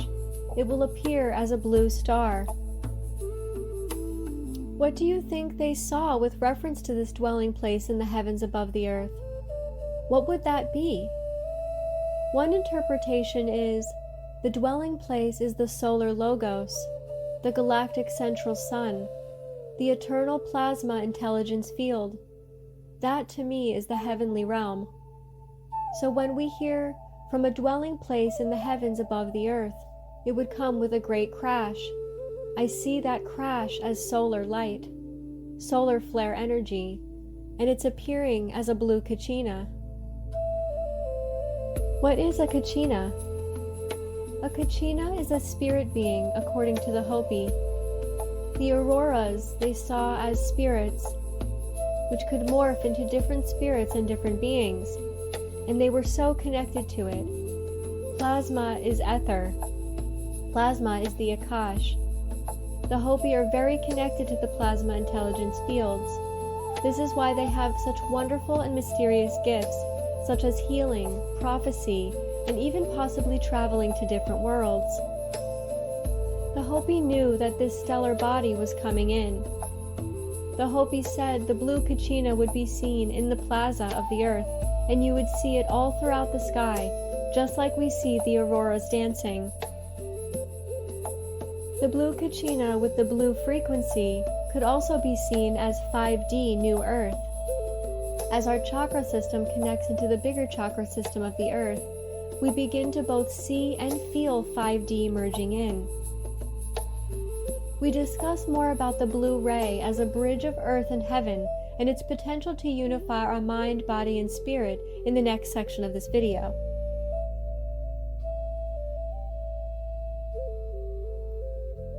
It will appear as a blue star." What do you think they saw with reference to this dwelling place in the heavens above the earth? What would that be? One interpretation is, the dwelling place is the solar logos, the galactic central sun, the eternal plasma intelligence field. That to me is the heavenly realm. So when we hear, from a dwelling place in the heavens above the earth, it would come with a great crash. I see that crash as solar light, solar flare energy, and it's appearing as a blue Kachina. What is a Kachina? A Kachina is a spirit being, according to the Hopi. The auroras they saw as spirits, which could morph into different spirits and different beings, and they were so connected to it. Plasma is ether. Plasma is the Akash. The Hopi are very connected to the plasma intelligence fields. This is why they have such wonderful and mysterious gifts, such as healing, prophecy, and even possibly traveling to different worlds. The Hopi knew that this stellar body was coming in. The Hopi said the blue Kachina would be seen in the plaza of the earth, and you would see it all throughout the sky, just like we see the auroras dancing. The blue Kachina with the blue frequency could also be seen as 5D New Earth. As our chakra system connects into the bigger chakra system of the earth, we begin to both see and feel 5D merging in. We discuss more about the blue ray as a bridge of earth and heaven and its potential to unify our mind, body, and spirit in the next section of this video.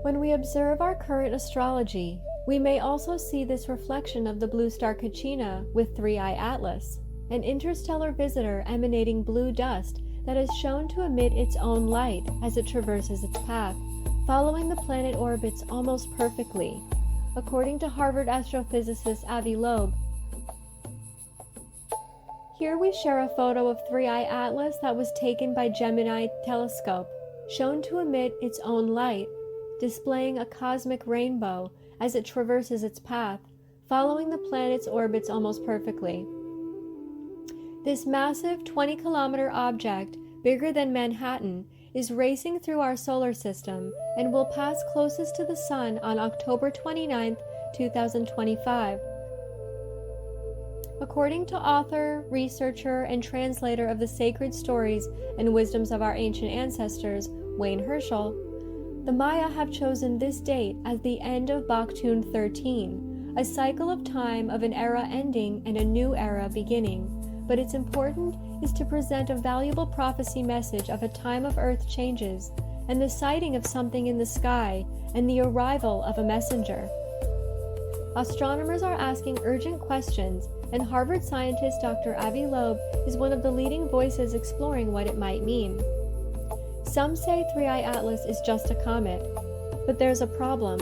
When we observe our current astrology, we may also see this reflection of the blue star Kachina with Three-Eye Atlas, an interstellar visitor emanating blue dust that is shown to emit its own light as it traverses its path, following the planet orbits almost perfectly, according to Harvard astrophysicist Avi Loeb. Here we share a photo of Three-Eye Atlas that was taken by Gemini telescope, shown to emit its own light, displaying a cosmic rainbow as it traverses its path, following the planet's orbits almost perfectly. This massive 20-kilometer object, bigger than Manhattan, is racing through our solar system and will pass closest to the Sun on October 29, 2025. According to author, researcher, and translator of the sacred stories and wisdoms of our ancient ancestors, Wayne Herschel, the Maya have chosen this date as the end of Baktun 13, a cycle of time of an era ending and a new era beginning. But it's important is to present a valuable prophecy message of a time of earth changes and the sighting of something in the sky and the arrival of a messenger. Astronomers are asking urgent questions, and Harvard scientist Dr. Avi Loeb is one of the leading voices exploring what it might mean. Some say Three-Eye Atlas is just a comet, but there's a problem.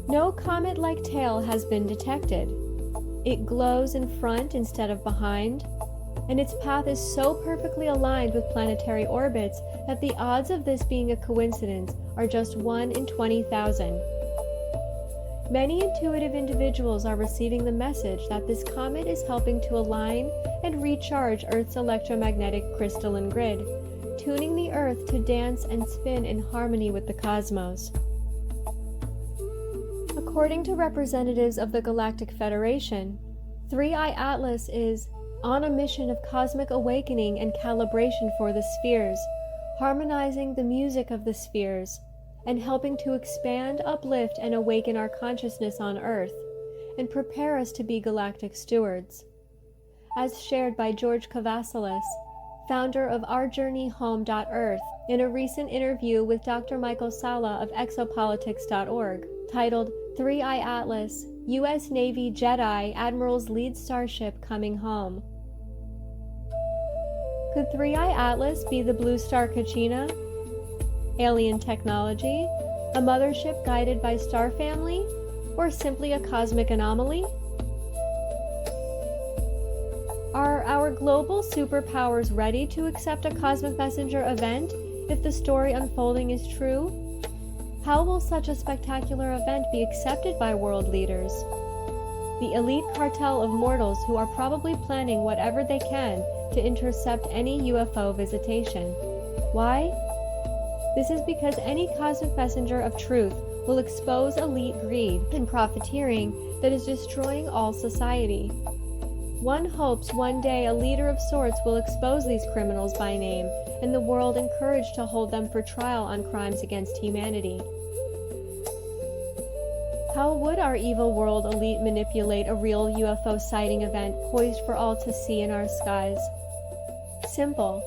No comet-like tail has been detected. It glows in front instead of behind, and its path is so perfectly aligned with planetary orbits that the odds of this being a coincidence are just 1 in 20,000. Many intuitive individuals are receiving the message that this comet is helping to align and recharge Earth's electromagnetic crystalline grid, tuning the Earth to dance and spin in harmony with the cosmos. According to representatives of the Galactic Federation, Three-Eye Atlas is on a mission of cosmic awakening and calibration for the spheres, harmonizing the music of the spheres, and helping to expand, uplift, and awaken our consciousness on Earth, and prepare us to be galactic stewards. As shared by George Kavassilis, founder of OurJourneyHome.Earth, in a recent interview with Dr. Michael Sala of exopolitics.org, titled Three-Eye Atlas, U.S. Navy Jedi Admiral's Lead Starship Coming Home. Could Three-Eye Atlas be the blue star Kachina? Alien technology? A mothership guided by star family? Or simply a cosmic anomaly? Are our global superpowers ready to accept a cosmic messenger event if the story unfolding is true? How will such a spectacular event be accepted by world leaders? The elite cartel of mortals who are probably planning whatever they can to intercept any UFO visitation. Why? This is because any cosmic messenger of truth will expose elite greed and profiteering that is destroying all society. One hopes one day a leader of sorts will expose these criminals by name, and the world encouraged to hold them for trial on crimes against humanity. How would our evil world elite manipulate a real UFO sighting event poised for all to see in our skies? Simple.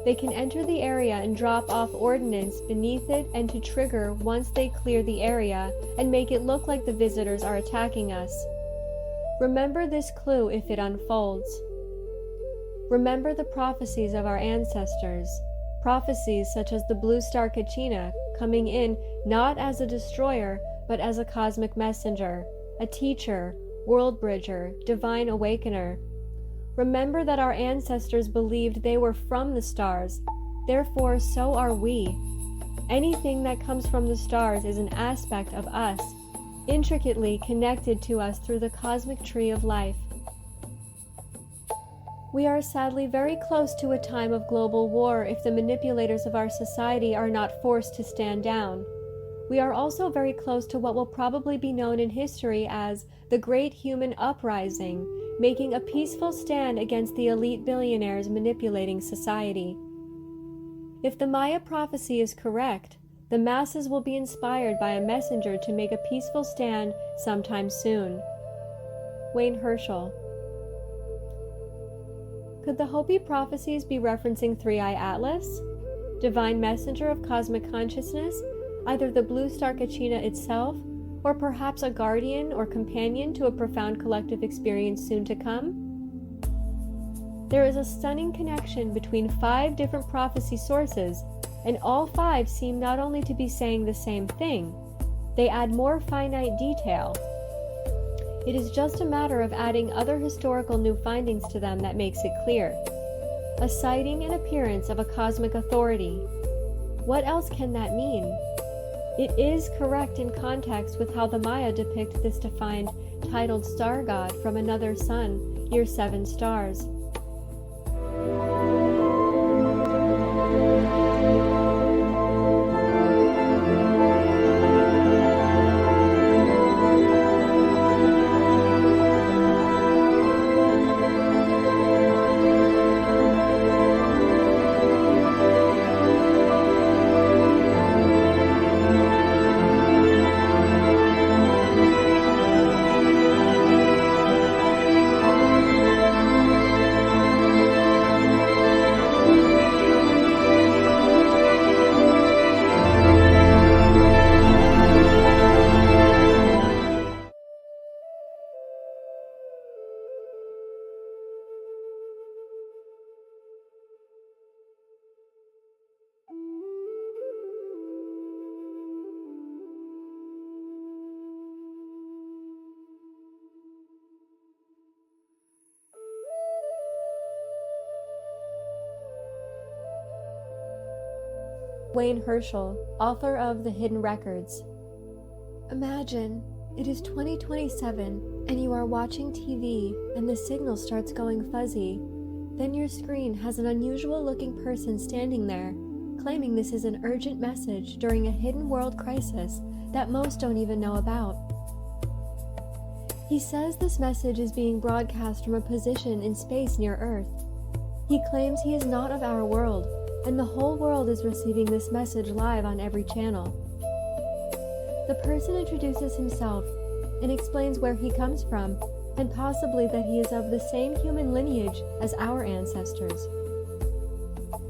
They can enter the area and drop off ordnance beneath it, and to trigger once they clear the area and make it look like the visitors are attacking us. Remember this clue if it unfolds. Remember the prophecies of our ancestors, prophecies such as the blue star Kachina coming in not as a destroyer but as a cosmic messenger, a teacher, world bridger, divine awakener. Remember that our ancestors believed they were from the stars, therefore so are we. Anything that comes from the stars is an aspect of us, intricately connected to us through the cosmic tree of life. We are sadly very close to a time of global war if the manipulators of our society are not forced to stand down. We are also very close to what will probably be known in history as the Great Human Uprising, making a peaceful stand against the elite billionaires manipulating society. If the Maya prophecy is correct, the masses will be inspired by a messenger to make a peaceful stand sometime soon. Wayne Herschel. Could the Hopi Prophecies be referencing Three-Eye Atlas, divine messenger of cosmic consciousness, either the blue star Kachina itself, or perhaps a guardian or companion to a profound collective experience soon to come? There is a stunning connection between 5 different prophecy sources, and all 5 seem not only to be saying the same thing, they add more finite detail. It is just a matter of adding other historical new findings to them that makes it clear. A sighting and appearance of a cosmic authority. What else can that mean? It is correct in context with how the Maya depict this defined, titled star god from another sun, near 7 stars. Wayne Herschel, author of The Hidden Records. Imagine, it is 2027 and you are watching TV and the signal starts going fuzzy. Then your screen has an unusual looking person standing there, claiming this is an urgent message during a hidden world crisis that most don't even know about. He says this message is being broadcast from a position in space near Earth. He claims he is not of our world, and the whole world is receiving this message live on every channel. The person introduces himself and explains where he comes from, and possibly that he is of the same human lineage as our ancestors.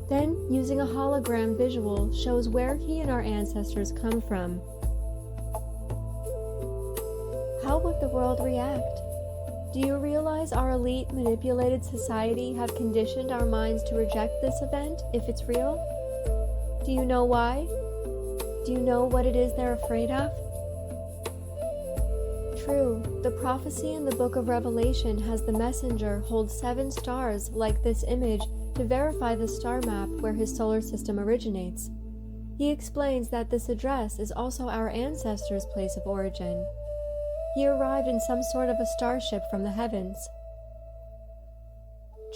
Then, using a hologram visual, shows where he and our ancestors come from. How would the world react? Do you realize our elite, manipulated society have conditioned our minds to reject this event if it's real? Do you know why? Do you know what it is they're afraid of? True, the prophecy in the book of Revelation has the messenger hold 7 stars like this image to verify the star map where his solar system originates. He explains that this address is also our ancestors' place of origin. He arrived in some sort of a starship from the heavens.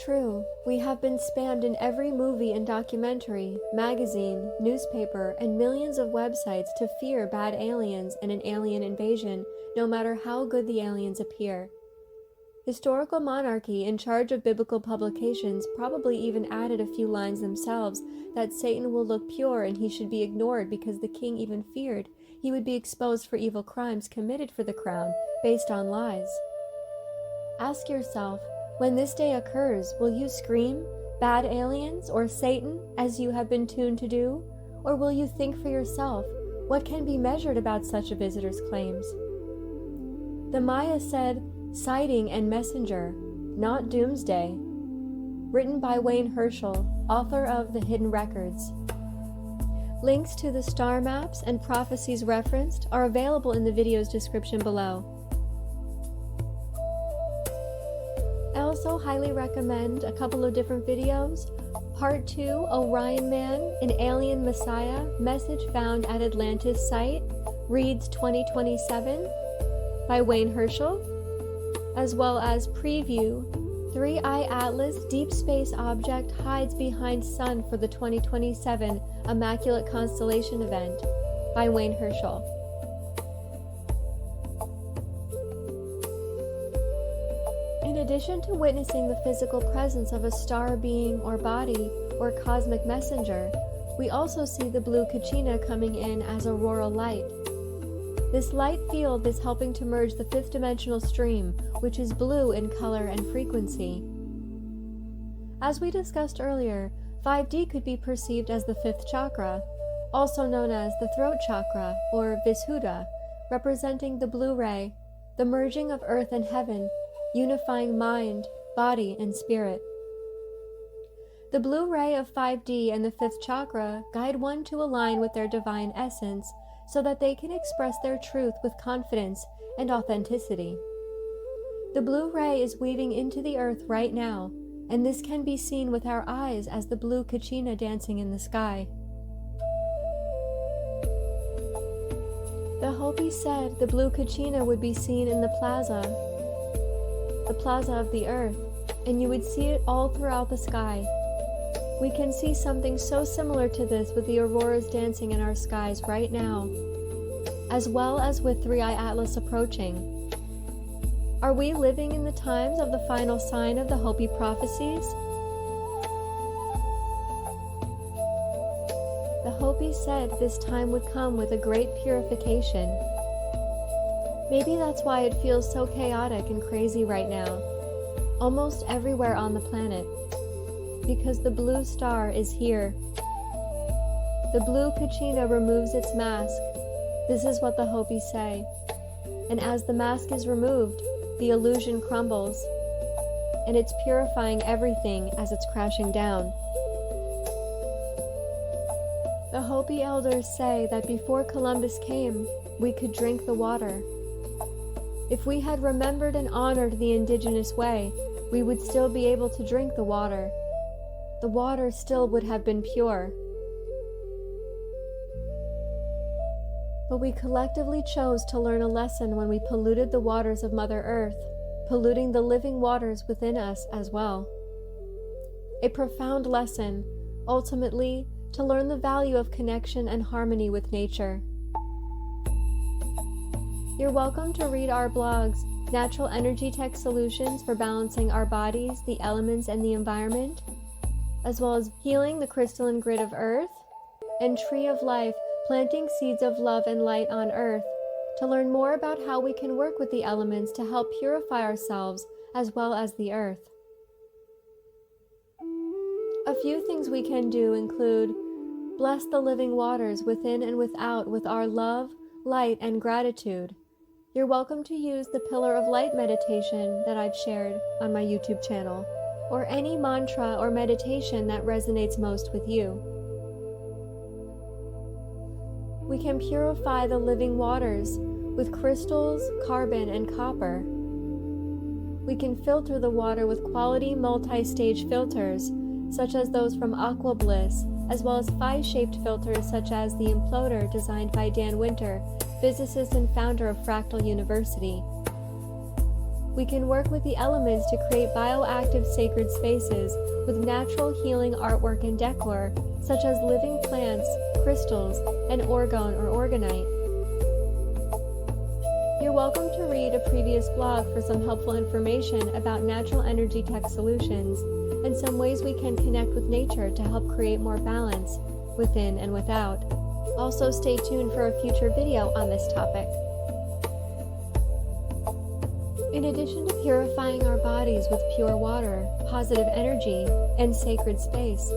True, we have been spammed in every movie and documentary, magazine, newspaper, and millions of websites to fear bad aliens and an alien invasion, no matter how good the aliens appear. Historical monarchy in charge of biblical publications probably even added a few lines themselves that Satan will look pure and he should be ignored because the king even feared he would be exposed for evil crimes committed for the crown based on lies. Ask yourself, when this day occurs, will you scream, "Bad aliens" or "Satan," as you have been tuned to do? Or will you think for yourself, what can be measured about such a visitor's claims? The Maya said, "Sighting and messenger, not doomsday." Written by Wayne Herschel, author of The Hidden Records. Links to the star maps and prophecies referenced are available in the video's description below. I also highly recommend a couple of different videos. Part 2, Orion Man, an Alien Messiah, Message Found at Atlantis Site, reads 2027, by Wayne Herschel, as well as Preview, 3-Eye Atlas Deep Space Object Hides Behind Sun for the 2027 Immaculate Constellation Event, by Wayne Herschel. In addition to witnessing the physical presence of a star being or body or cosmic messenger, we also see the blue Kachina coming in as auroral light. This light field is helping to merge the fifth dimensional stream, which is blue in color and frequency. As we discussed earlier, 5D could be perceived as the fifth chakra, also known as the throat chakra or Vishuddha, representing the blue ray, the merging of earth and heaven, unifying mind, body, and spirit. The blue ray of 5D and the fifth chakra guide one to align with their divine essence so that they can express their truth with confidence and authenticity. The blue ray is weaving into the earth right now, and this can be seen with our eyes as the blue Kachina dancing in the sky. The Hopi said the blue Kachina would be seen in the plaza of the earth, and you would see it all throughout the sky. We can see something so similar to this with the auroras dancing in our skies right now, as well as with 3-Eye Atlas approaching. Are we living in the times of the final sign of the Hopi Prophecies? The Hopi said this time would come with a great purification. Maybe that's why it feels so chaotic and crazy right now, almost everywhere on the planet, because the blue star is here. The blue Kachina removes its mask. This is what the Hopi say. And as the mask is removed, the illusion crumbles, and it's purifying everything as it's crashing down. The Hopi elders say that before Columbus came, we could drink the water. If we had remembered and honored the indigenous way, we would still be able to drink the water. The water still would have been pure. But we collectively chose to learn a lesson when we polluted the waters of Mother Earth, polluting the living waters within us as well. A profound lesson, ultimately, to learn the value of connection and harmony with nature. You're welcome to read our blogs, Natural Energy Tech Solutions for Balancing Our Bodies, the Elements, and the Environment, as well as Healing the Crystalline Grid of Earth, and Tree of Life, Planting Seeds of Love and Light on Earth, to learn more about how we can work with the elements to help purify ourselves as well as the Earth. A few things we can do include bless the living waters within and without with our love, light, and gratitude. You're welcome to use the Pillar of Light meditation that I've shared on my YouTube channel, or any mantra or meditation that resonates most with you. We can purify the living waters with crystals, carbon, and copper. We can filter the water with quality multi-stage filters, such as those from Aqua Bliss, as well as phi-shaped filters such as the Imploder designed by Dan Winter, physicist and founder of Fractal University. We can work with the elements to create bioactive sacred spaces with natural healing artwork and decor, such as living plants, crystals, and orgone or organite. You're welcome to read a previous blog for some helpful information about natural energy tech solutions and some ways we can connect with nature to help create more balance within and without. Also, stay tuned for a future video on this topic. In addition to purifying our bodies with pure water, positive energy, and sacred space,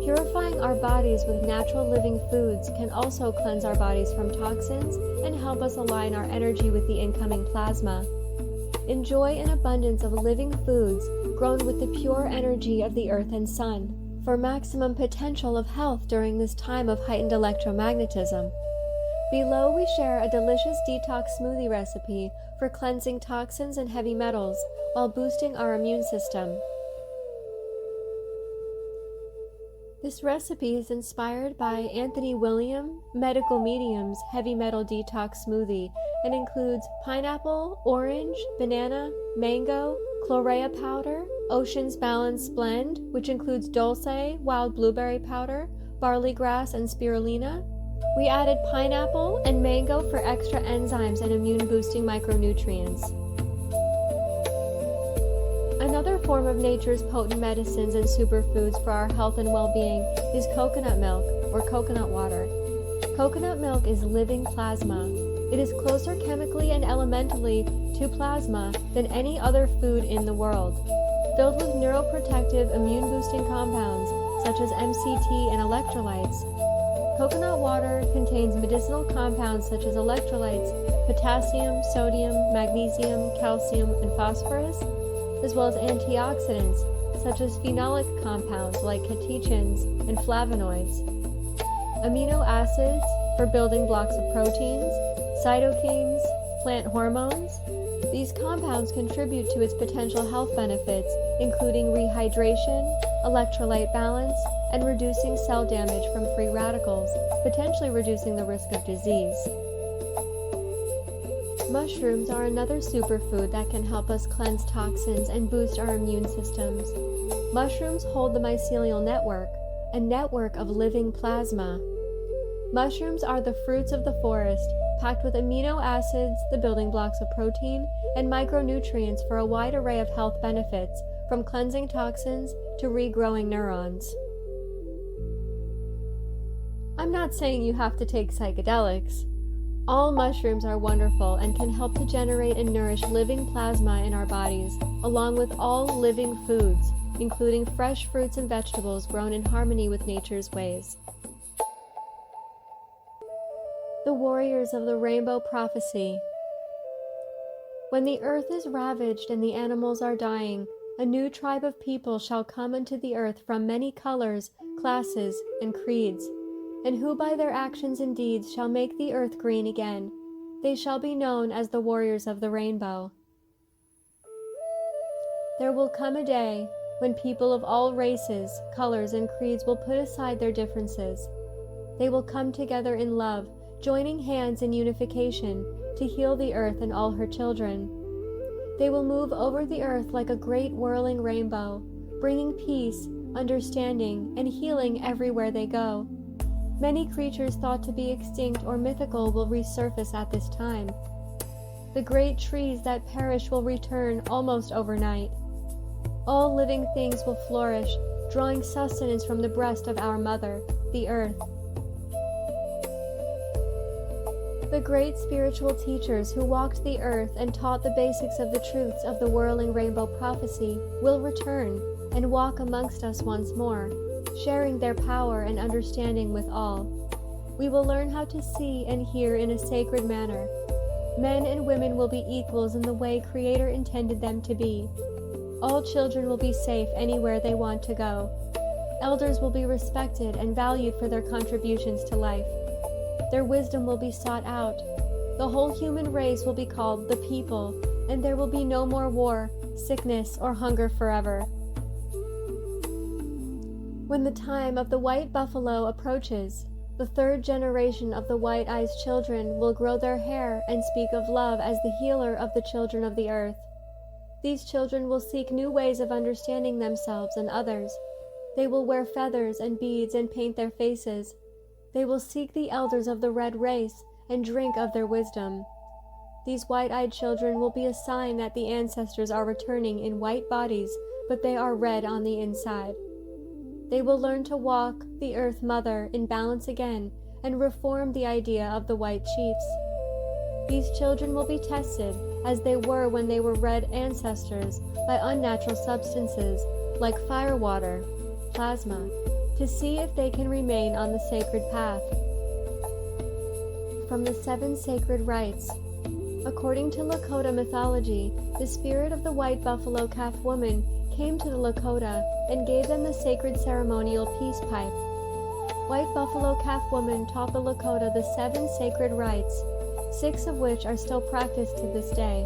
purifying our bodies with natural living foods can also cleanse our bodies from toxins and help us align our energy with the incoming plasma. Enjoy an abundance of living foods grown with the pure energy of the earth and sun for maximum potential of health during this time of heightened electromagnetism. Below we share a delicious detox smoothie recipe for cleansing toxins and heavy metals while boosting our immune system. This recipe is inspired by Anthony William, Medical Medium's Heavy Metal Detox Smoothie, and includes pineapple, orange, banana, mango, chlorea powder, Ocean's Balance blend, which includes dulce, wild blueberry powder, barley grass, and spirulina. We added pineapple and mango for extra enzymes and immune-boosting micronutrients. Another form of nature's potent medicines and superfoods for our health and well-being is coconut milk or coconut water. Coconut milk is living plasma. It is closer chemically and elementally to plasma than any other food in the world. Filled with neuroprotective immune-boosting compounds such as MCT and electrolytes, coconut water contains medicinal compounds such as electrolytes, potassium, sodium, magnesium, calcium, and phosphorus, as well as antioxidants such as phenolic compounds like catechins and flavonoids, amino acids for building blocks of proteins, cytokines, plant hormones. These compounds contribute to its potential health benefits, including rehydration, electrolyte balance, and reducing cell damage from free radicals, potentially reducing the risk of disease. Mushrooms are another superfood that can help us cleanse toxins and boost our immune systems. Mushrooms hold the mycelial network, a network of living plasma. Mushrooms are the fruits of the forest, packed with amino acids, the building blocks of protein, and micronutrients for a wide array of health benefits, from cleansing toxins to regrowing neurons. I'm not saying you have to take psychedelics. All mushrooms are wonderful and can help to generate and nourish living plasma in our bodies, along with all living foods, including fresh fruits and vegetables grown in harmony with nature's ways. The warriors of the rainbow prophecy. When the earth is ravaged and the animals are dying, a new tribe of people shall come unto the earth from many colors, classes, and creeds, and who by their actions and deeds shall make the earth green again. They shall be known as the warriors of the rainbow. There will come a day when people of all races, colors, and creeds will put aside their differences. They will come together in love, joining hands in unification to heal the earth and all her children. They will move over the earth like a great whirling rainbow, bringing peace, understanding, and healing everywhere they go. Many creatures thought to be extinct or mythical will resurface at this time. The great trees that perish will return almost overnight. All living things will flourish, drawing sustenance from the breast of our mother, the earth. The great spiritual teachers who walked the earth and taught the basics of the truths of the whirling rainbow prophecy will return and walk amongst us once more, sharing their power and understanding with all. We will learn how to see and hear in a sacred manner. Men and women will be equals in the way Creator intended them to be. All children will be safe anywhere they want to go. Elders will be respected and valued for their contributions to life. Their wisdom will be sought out. The whole human race will be called the people, and there will be no more war, sickness, or hunger forever. When the time of the white buffalo approaches, the third generation of the White Eyes children will grow their hair and speak of love as the healer of the children of the earth. These children will seek new ways of understanding themselves and others. They will wear feathers and beads and paint their faces. They will seek the elders of the red race and drink of their wisdom. These white-eyed children will be a sign that the ancestors are returning in white bodies, but they are red on the inside. They will learn to walk the Earth Mother in balance again and reform the idea of the white chiefs. These children will be tested, as they were when they were red ancestors, by unnatural substances like firewater, plasma, to see if they can remain on the sacred path. From the 7 sacred rites. According to Lakota mythology, the spirit of the white buffalo calf woman came to the Lakota and gave them the sacred ceremonial peace pipe. White buffalo calf woman taught the Lakota the 7 sacred rites, 6 of which are still practiced to this day.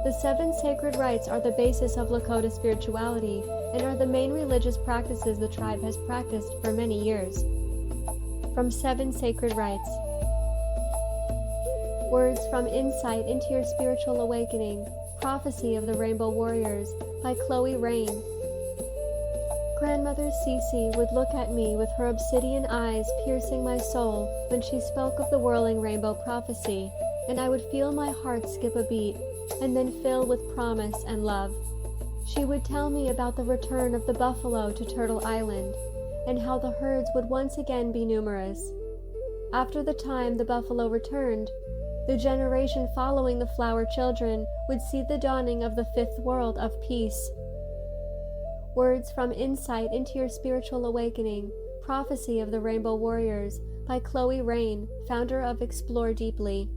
The 7 sacred rites are the basis of Lakota spirituality and are the main religious practices the tribe has practiced for many years. From 7 sacred rites. Words from Insight into Your Spiritual Awakening, Prophecy of the Rainbow Warriors, by Chloe Rain. Grandmother Cece would look at me with her obsidian eyes piercing my soul when she spoke of the whirling rainbow prophecy, and I would feel my heart skip a beat, and then fill with promise and love. She would tell me about the return of the buffalo to Turtle Island, and how the herds would once again be numerous. After the time the buffalo returned, the generation following the flower children would see the dawning of the 5th world of peace. Words from Insight into Your Spiritual Awakening, Prophecy of the Rainbow Warriors, by Chloe Rain, founder of Explore Deeply.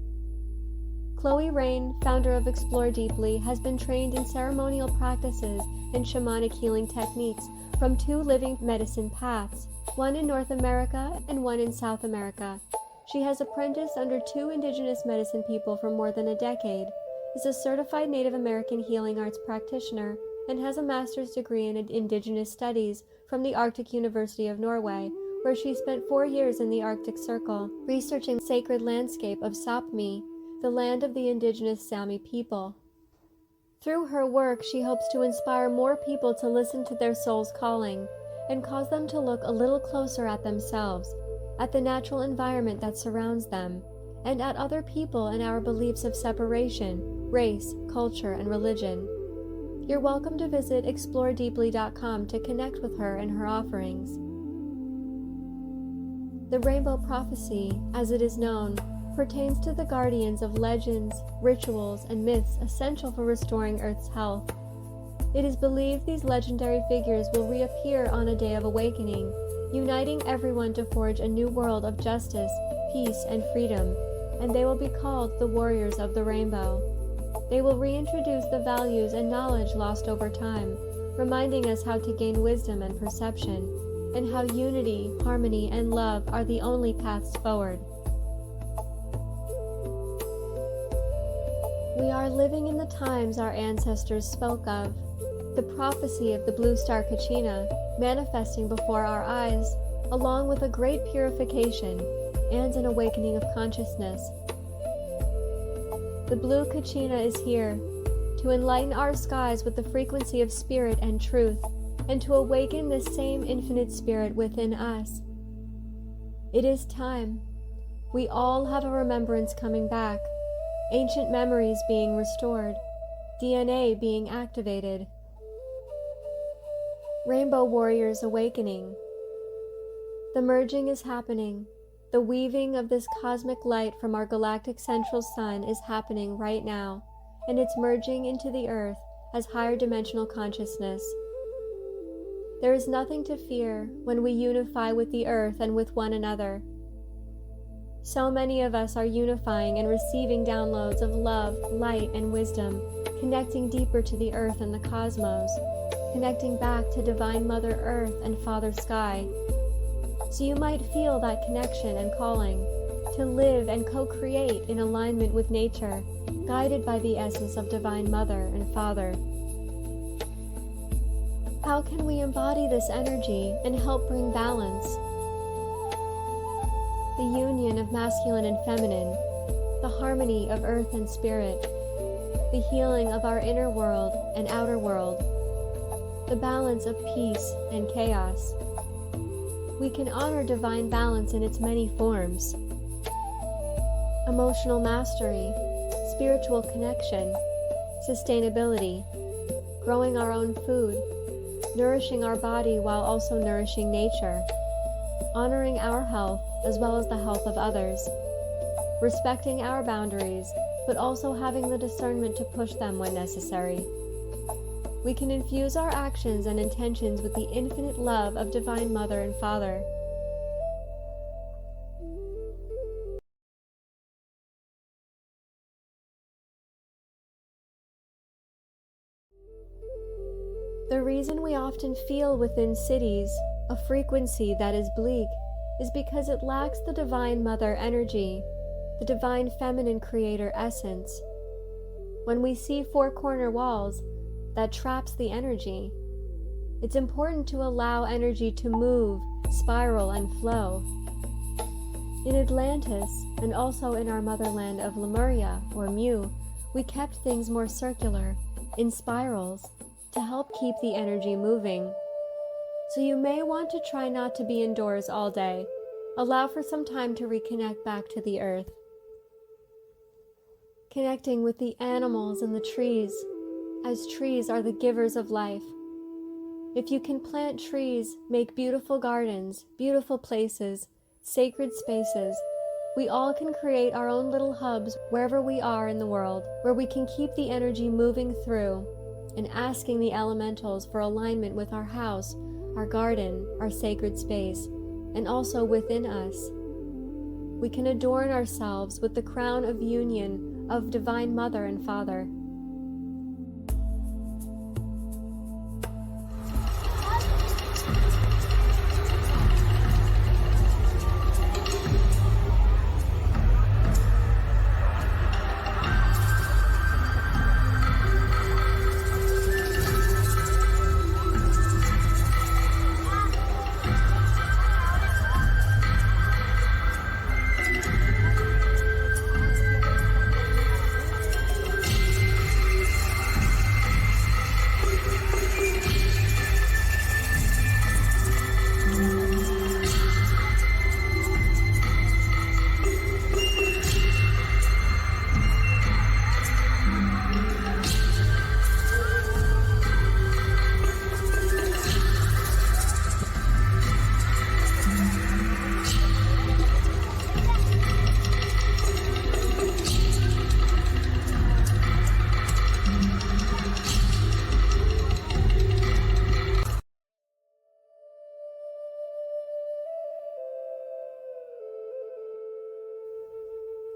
Chloe Rain, founder of Explore Deeply, has been trained in ceremonial practices and shamanic healing techniques from 2 living medicine paths, one in North America and one in South America. She has apprenticed under 2 indigenous medicine people for more than a decade, is a certified Native American healing arts practitioner, and has a master's degree in Indigenous Studies from the Arctic University of Norway, where she spent 4 years in the Arctic Circle, researching the sacred landscape of Sapmi, the land of the indigenous Sami people. Through her work, she hopes to inspire more people to listen to their soul's calling, and cause them to look a little closer at themselves, at the natural environment that surrounds them, and at other people and our beliefs of separation, race, culture, and religion. You're welcome to visit exploredeeply.com to connect with her and her offerings. The Rainbow Prophecy, as it is known, pertains to the guardians of legends, rituals, and myths essential for restoring Earth's health. It is believed these legendary figures will reappear on a day of awakening, uniting everyone to forge a new world of justice, peace, and freedom, and they will be called the Warriors of the Rainbow. They will reintroduce the values and knowledge lost over time, reminding us how to gain wisdom and perception, and how unity, harmony, and love are the only paths forward. We are living in the times our ancestors spoke of, the prophecy of the blue star Kachina manifesting before our eyes, along with a great purification and an awakening of consciousness. The blue Kachina is here to enlighten our skies with the frequency of spirit and truth, and to awaken this same infinite spirit within us. It is time. We all have a remembrance coming back, ancient memories being restored, DNA being activated. Rainbow Warriors Awakening. The merging is happening. The weaving of this cosmic light from our galactic central sun is happening right now, and it's merging into the earth as higher dimensional consciousness. There is nothing to fear when we unify with the earth and with one another. So many of us are unifying and receiving downloads of love, light, and wisdom, connecting deeper to the earth and the cosmos, connecting back to Divine Mother Earth and Father Sky. So you might feel that connection and calling to live and co-create in alignment with nature, guided by the essence of Divine Mother and Father. How can we embody this energy and help bring balance? The union of masculine and feminine, the harmony of earth and spirit, the healing of our inner world and outer world, the balance of peace and chaos. We can honor divine balance in its many forms: emotional mastery, spiritual connection, sustainability, growing our own food, nourishing our body while also nourishing nature, honoring our health as well as the health of others, respecting our boundaries, but also having the discernment to push them when necessary. We can infuse our actions and intentions with the infinite love of Divine Mother and Father. The reason we often feel within cities a frequency that is bleak is because it lacks the Divine Mother energy, the Divine Feminine Creator essence. When we see four-corner walls, that traps the energy. It's important to allow energy to move, spiral, and flow. In Atlantis, and also in our motherland of Lemuria, or Mu, we kept things more circular, in spirals, to help keep the energy moving. So you may want to try not to be indoors all day. Allow for some time to reconnect back to the earth. Connecting with the animals and the trees, as trees are the givers of life. If you can plant trees, make beautiful gardens, beautiful places, sacred spaces, we all can create our own little hubs wherever we are in the world, where we can keep the energy moving through and asking the elementals for alignment with our house, our garden, our sacred space, and also within us. We can adorn ourselves with the crown of union of Divine Mother and Father.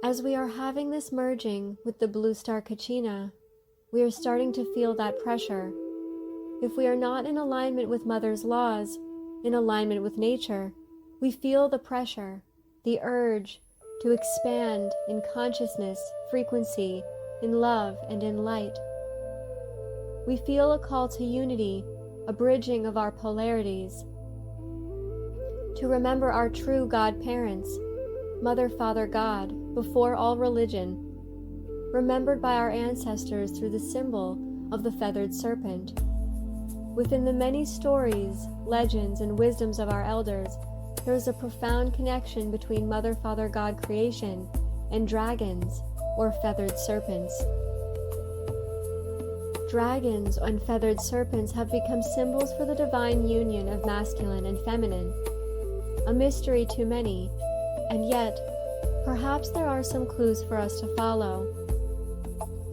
As we are having this merging with the blue star Kachina, we are starting to feel that pressure. If we are not in alignment with Mother's laws, in alignment with nature, we feel the pressure, the urge to expand in consciousness, frequency, in love, and in light. We feel a call to unity, a bridging of our polarities. To remember our true God parents, Mother, Father, God, before all religion, remembered by our ancestors through the symbol of the feathered serpent. Within the many stories, legends, and wisdoms of our elders, there is a profound connection between Mother, Father, God creation and dragons, or feathered serpents. Dragons and feathered serpents have become symbols for the divine union of masculine and feminine, a mystery to many, and yet, perhaps there are some clues for us to follow.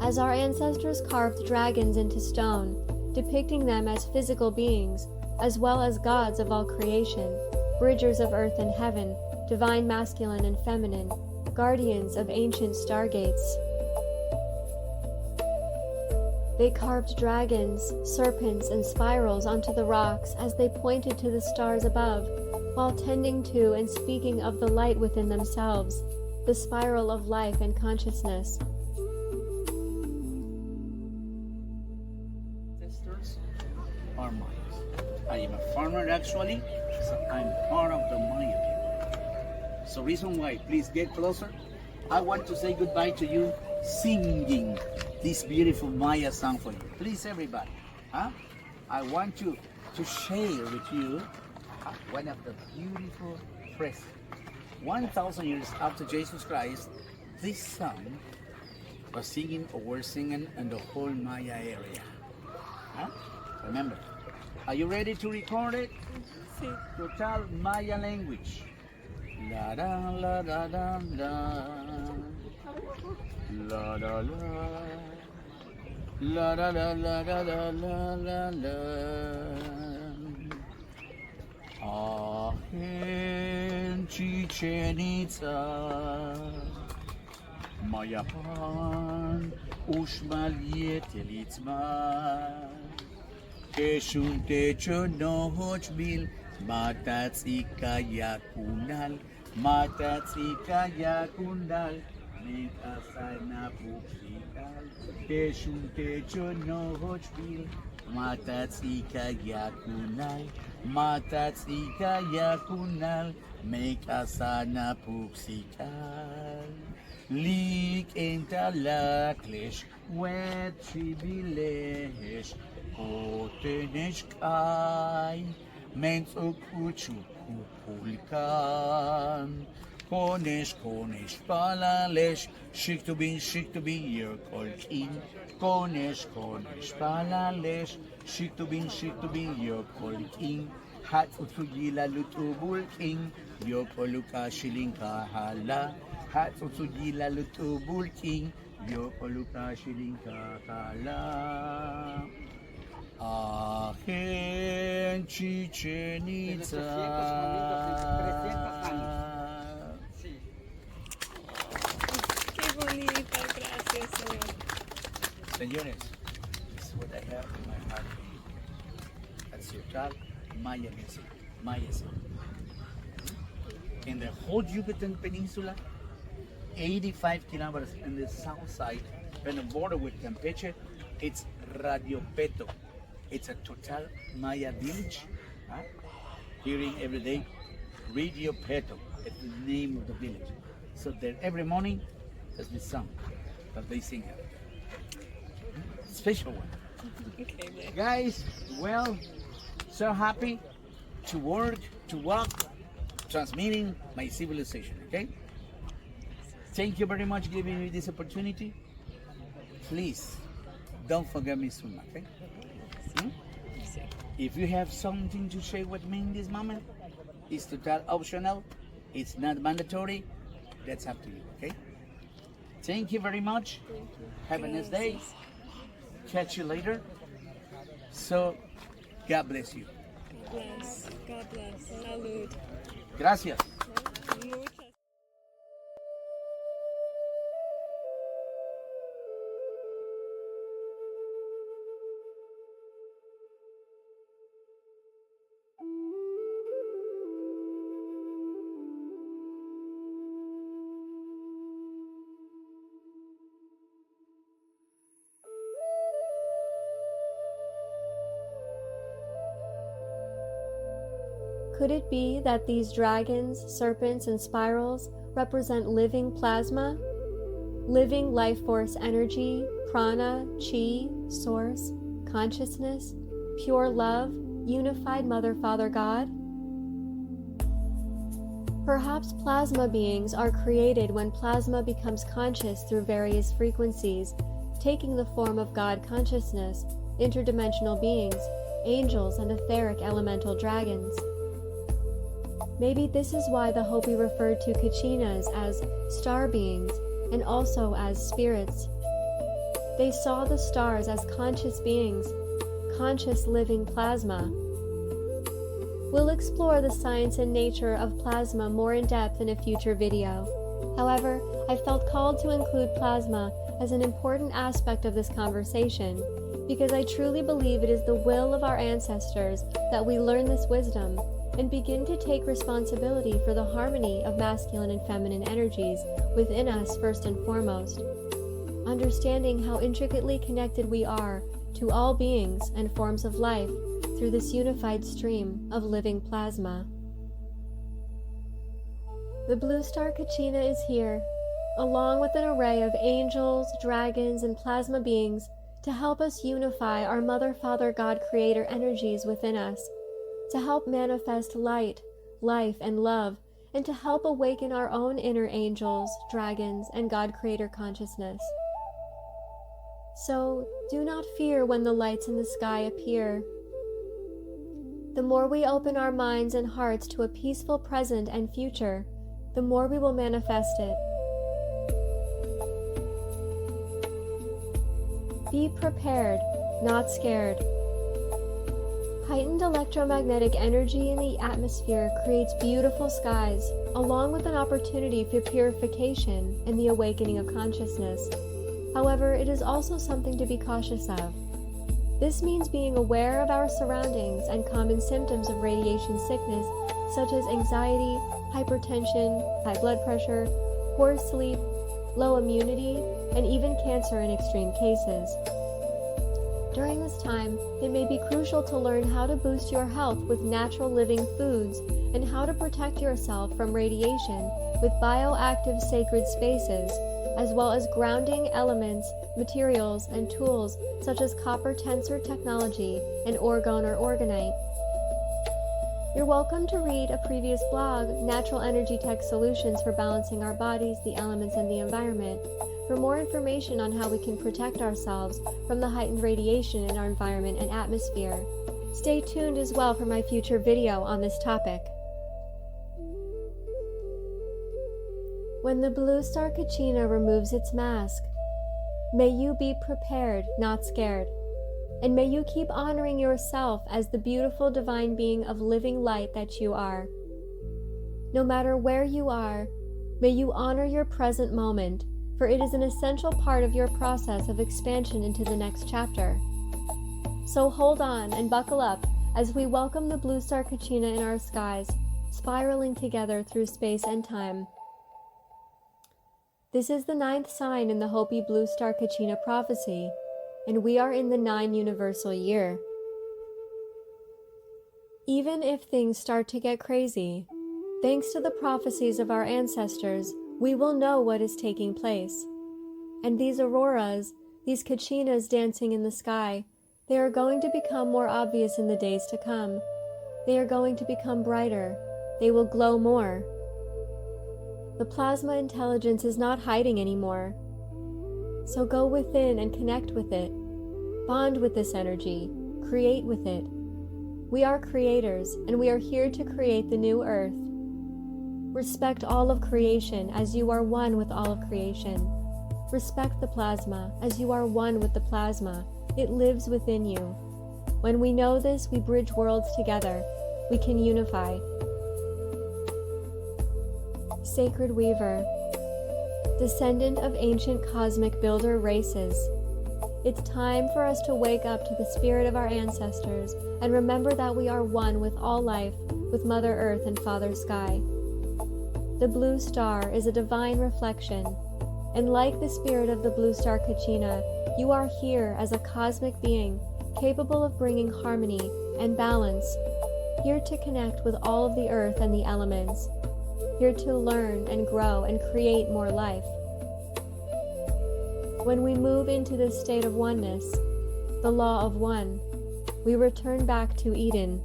As our ancestors carved dragons into stone, depicting them as physical beings, as well as gods of all creation, bridgers of earth and heaven, divine masculine and feminine, guardians of ancient stargates. They carved dragons, serpents, and spirals onto the rocks as they pointed to the stars above, while tending to and speaking of the light within themselves, the spiral of life and consciousness. Ancestors are minds. I am a farmer actually, so I'm part of the Maya people. So reason why, please get closer. I want to say goodbye to you singing this beautiful Maya song for you. Please everybody, huh? I want to share with you one of the beautiful phrases. 1,000 years after Jesus Christ, this song was singing or were singing in the whole Maya area. Huh? Remember, are you ready to record it? Sí. Total Maya language. La da la da da da. La da la. La da la la da la la la la. Ahen Chichen Itza. Mayapan Ushmaliete Litzman. Keshun techo no hochbil, matatzika yakunal, matatzika yakundal, mikasana pupsikal. Keshun techo no hochbil, matatzika yakunal, matatzika yakunal, mikasana pupsikal. Lik entalaklesh, wet tribilesh. Kotenesh kai, menzokuchu kupulkan. Konesh palalesh, shiktubin yer kolkin. Konesh palalesh, shiktubin yer kolkin. Hat utsugila lutubulkin, yokoluka shilinka hala. Hat utsugila lutubulkin, yokoluka shilinka hala. Ahen Chichen Itza. Qué bonito, gracias, Señor. Señores, this is what I have in my heart. That's your child, Maya music, Maya song. In the whole Yucatan Peninsula, 85 kilometers in the south side, on the border with Campeche, it's Radio Peto. It's a total Maya village. Huh? Hearing every day, Radio Peto. It's the name of the village. So there every morning, there's this song that they sing. Special one. Okay, man. Guys, well, so happy to work, to walk, transmitting my civilization, okay? Thank you very much for giving me this opportunity. Please, don't forget me soon, okay? If you have something to share with me in this moment, it's total optional. It's not mandatory. That's up to you, okay? Thank you very much. Have a nice day. Catch you later. So, God bless you. Bless. God bless. Salud. Gracias. Muchas. Could it be that these dragons, serpents, and spirals represent living plasma? Living life force energy, prana, chi, source, consciousness, pure love, unified Mother, Father, God? Perhaps plasma beings are created when plasma becomes conscious through various frequencies, taking the form of God consciousness, interdimensional beings, angels, and etheric elemental dragons. Maybe this is why the Hopi referred to Kachinas as star beings and also as spirits. They saw the stars as conscious beings, conscious living plasma. We'll explore the science and nature of plasma more in depth in a future video. However, I felt called to include plasma as an important aspect of this conversation because I truly believe it is the will of our ancestors that we learn this wisdom and begin to take responsibility for the harmony of masculine and feminine energies within us first and foremost. Understanding how intricately connected we are to all beings and forms of life through this unified stream of living plasma. The blue star Kachina is here, along with an array of angels, dragons, and plasma beings to help us unify our Mother, Father, God, Creator energies within us, to help manifest light, life, and love, and to help awaken our own inner angels, dragons, and God Creator consciousness. So, do not fear when the lights in the sky appear. The more we open our minds and hearts to a peaceful present and future, the more we will manifest it. Be prepared, not scared. Heightened electromagnetic energy in the atmosphere creates beautiful skies, along with an opportunity for purification and the awakening of consciousness. However, it is also something to be cautious of. This means being aware of our surroundings and common symptoms of radiation sickness, such as anxiety, hypertension, high blood pressure, poor sleep, low immunity, and even cancer in extreme cases. During this time, it may be crucial to learn how to boost your health with natural living foods and how to protect yourself from radiation with bioactive sacred spaces, as well as grounding elements, materials, and tools such as copper tensor technology and orgone or orgonite. You're welcome to read a previous blog, Natural Energy Tech Solutions for Balancing Our Bodies, the Elements, and the Environment, for more information on how we can protect ourselves from the heightened radiation in our environment and atmosphere. Stay tuned as well for my future video on this topic. When the blue star Kachina removes its mask, may you be prepared, not scared. And may you keep honoring yourself as the beautiful divine being of living light that you are. No matter where you are, may you honor your present moment, for it is an essential part of your process of expansion into the next chapter. So hold on and buckle up as we welcome the blue star Kachina in our skies, spiraling together through space and time. This is the 9th sign in the Hopi blue star Kachina prophecy, and we are in the 9 universal year. Even if things start to get crazy, thanks to the prophecies of our ancestors, we will know what is taking place. And these auroras, these Kachinas dancing in the sky, they are going to become more obvious in the days to come. They are going to become brighter. They will glow more. The plasma intelligence is not hiding anymore. So go within and connect with it. Bond with this energy. Create with it. We are creators, and we are here to create the new earth. Respect all of creation as you are one with all of creation. Respect the plasma as you are one with the plasma. It lives within you. When we know this, we bridge worlds together. We can unify. Sacred Weaver, descendant of ancient cosmic builder races, it's time for us to wake up to the spirit of our ancestors and remember that we are one with all life, with Mother Earth and Father Sky. The blue star is a divine reflection, and like the spirit of the blue star Kachina, you are here as a cosmic being capable of bringing harmony and balance, here to connect with all of the earth and the elements, here to learn and grow and create more life. When we move into this state of oneness, the law of one, we return back to Eden.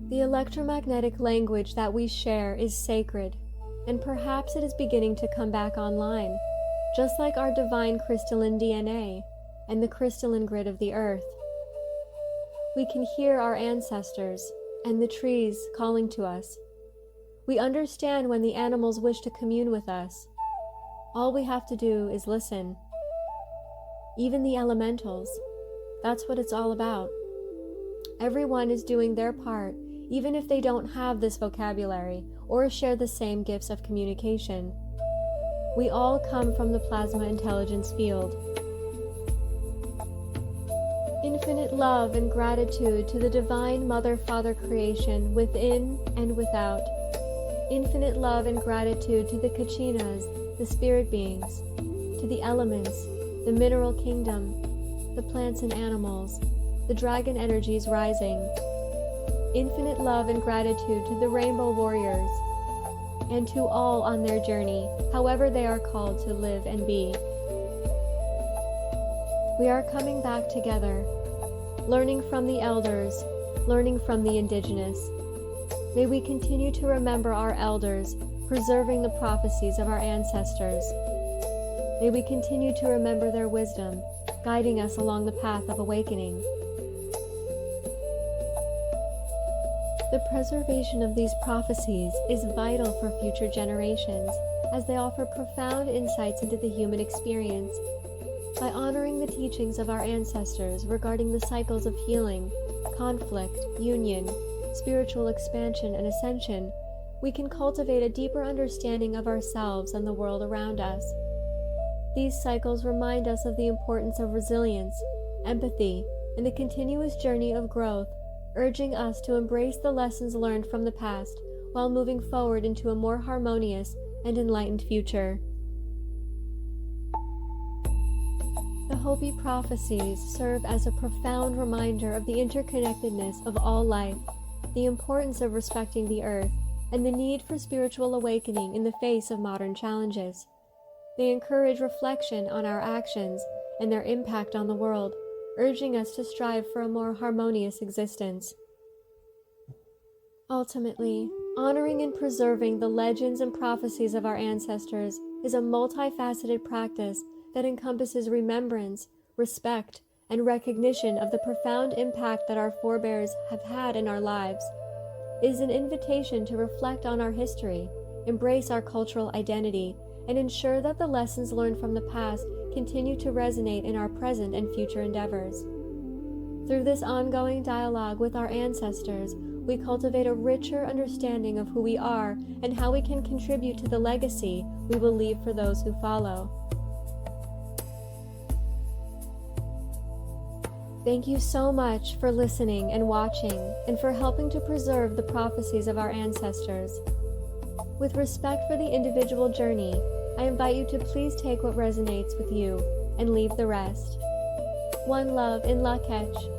The electromagnetic language that we share is sacred, and perhaps it is beginning to come back online, just like our divine crystalline DNA and the crystalline grid of the earth. We can hear our ancestors and the trees calling to us. We understand when the animals wish to commune with us. All we have to do is listen. Even the elementals, that's what it's all about. Everyone is doing their part, even if they don't have this vocabulary or share the same gifts of communication. We all come from the plasma intelligence field. Infinite love and gratitude to the divine Mother Father creation within and without. Infinite love and gratitude to the Kachinas, the spirit beings, to the elements, the mineral kingdom, the plants and animals, the dragon energies rising. Infinite love and gratitude to the Rainbow Warriors, and to all on their journey, however they are called to live and be. We are coming back together, learning from the elders, learning from the indigenous. May we continue to remember our elders, preserving the prophecies of our ancestors. May we continue to remember their wisdom, guiding us along the path of awakening. The preservation of these prophecies is vital for future generations, as they offer profound insights into the human experience. By honoring the teachings of our ancestors regarding the cycles of healing, conflict, union, spiritual expansion, and ascension, we can cultivate a deeper understanding of ourselves and the world around us. These cycles remind us of the importance of resilience, empathy, and the continuous journey of growth, urging us to embrace the lessons learned from the past while moving forward into a more harmonious and enlightened future. The Hopi Prophecies serve as a profound reminder of the interconnectedness of all life, the importance of respecting the earth, and the need for spiritual awakening in the face of modern challenges. They encourage reflection on our actions and their impact on the world, urging us to strive for a more harmonious existence. Ultimately, honoring and preserving the legends and prophecies of our ancestors is a multifaceted practice that encompasses remembrance, respect, and recognition of the profound impact that our forebears have had in our lives. It is an invitation to reflect on our history, embrace our cultural identity, and ensure that the lessons learned from the past continue to resonate in our present and future endeavors. Through this ongoing dialogue with our ancestors, we cultivate a richer understanding of who we are and how we can contribute to the legacy we will leave for those who follow. Thank you so much for listening and watching, and for helping to preserve the prophecies of our ancestors. With respect for the individual journey, I invite you to please take what resonates with you and leave the rest. One love in Lak'ech.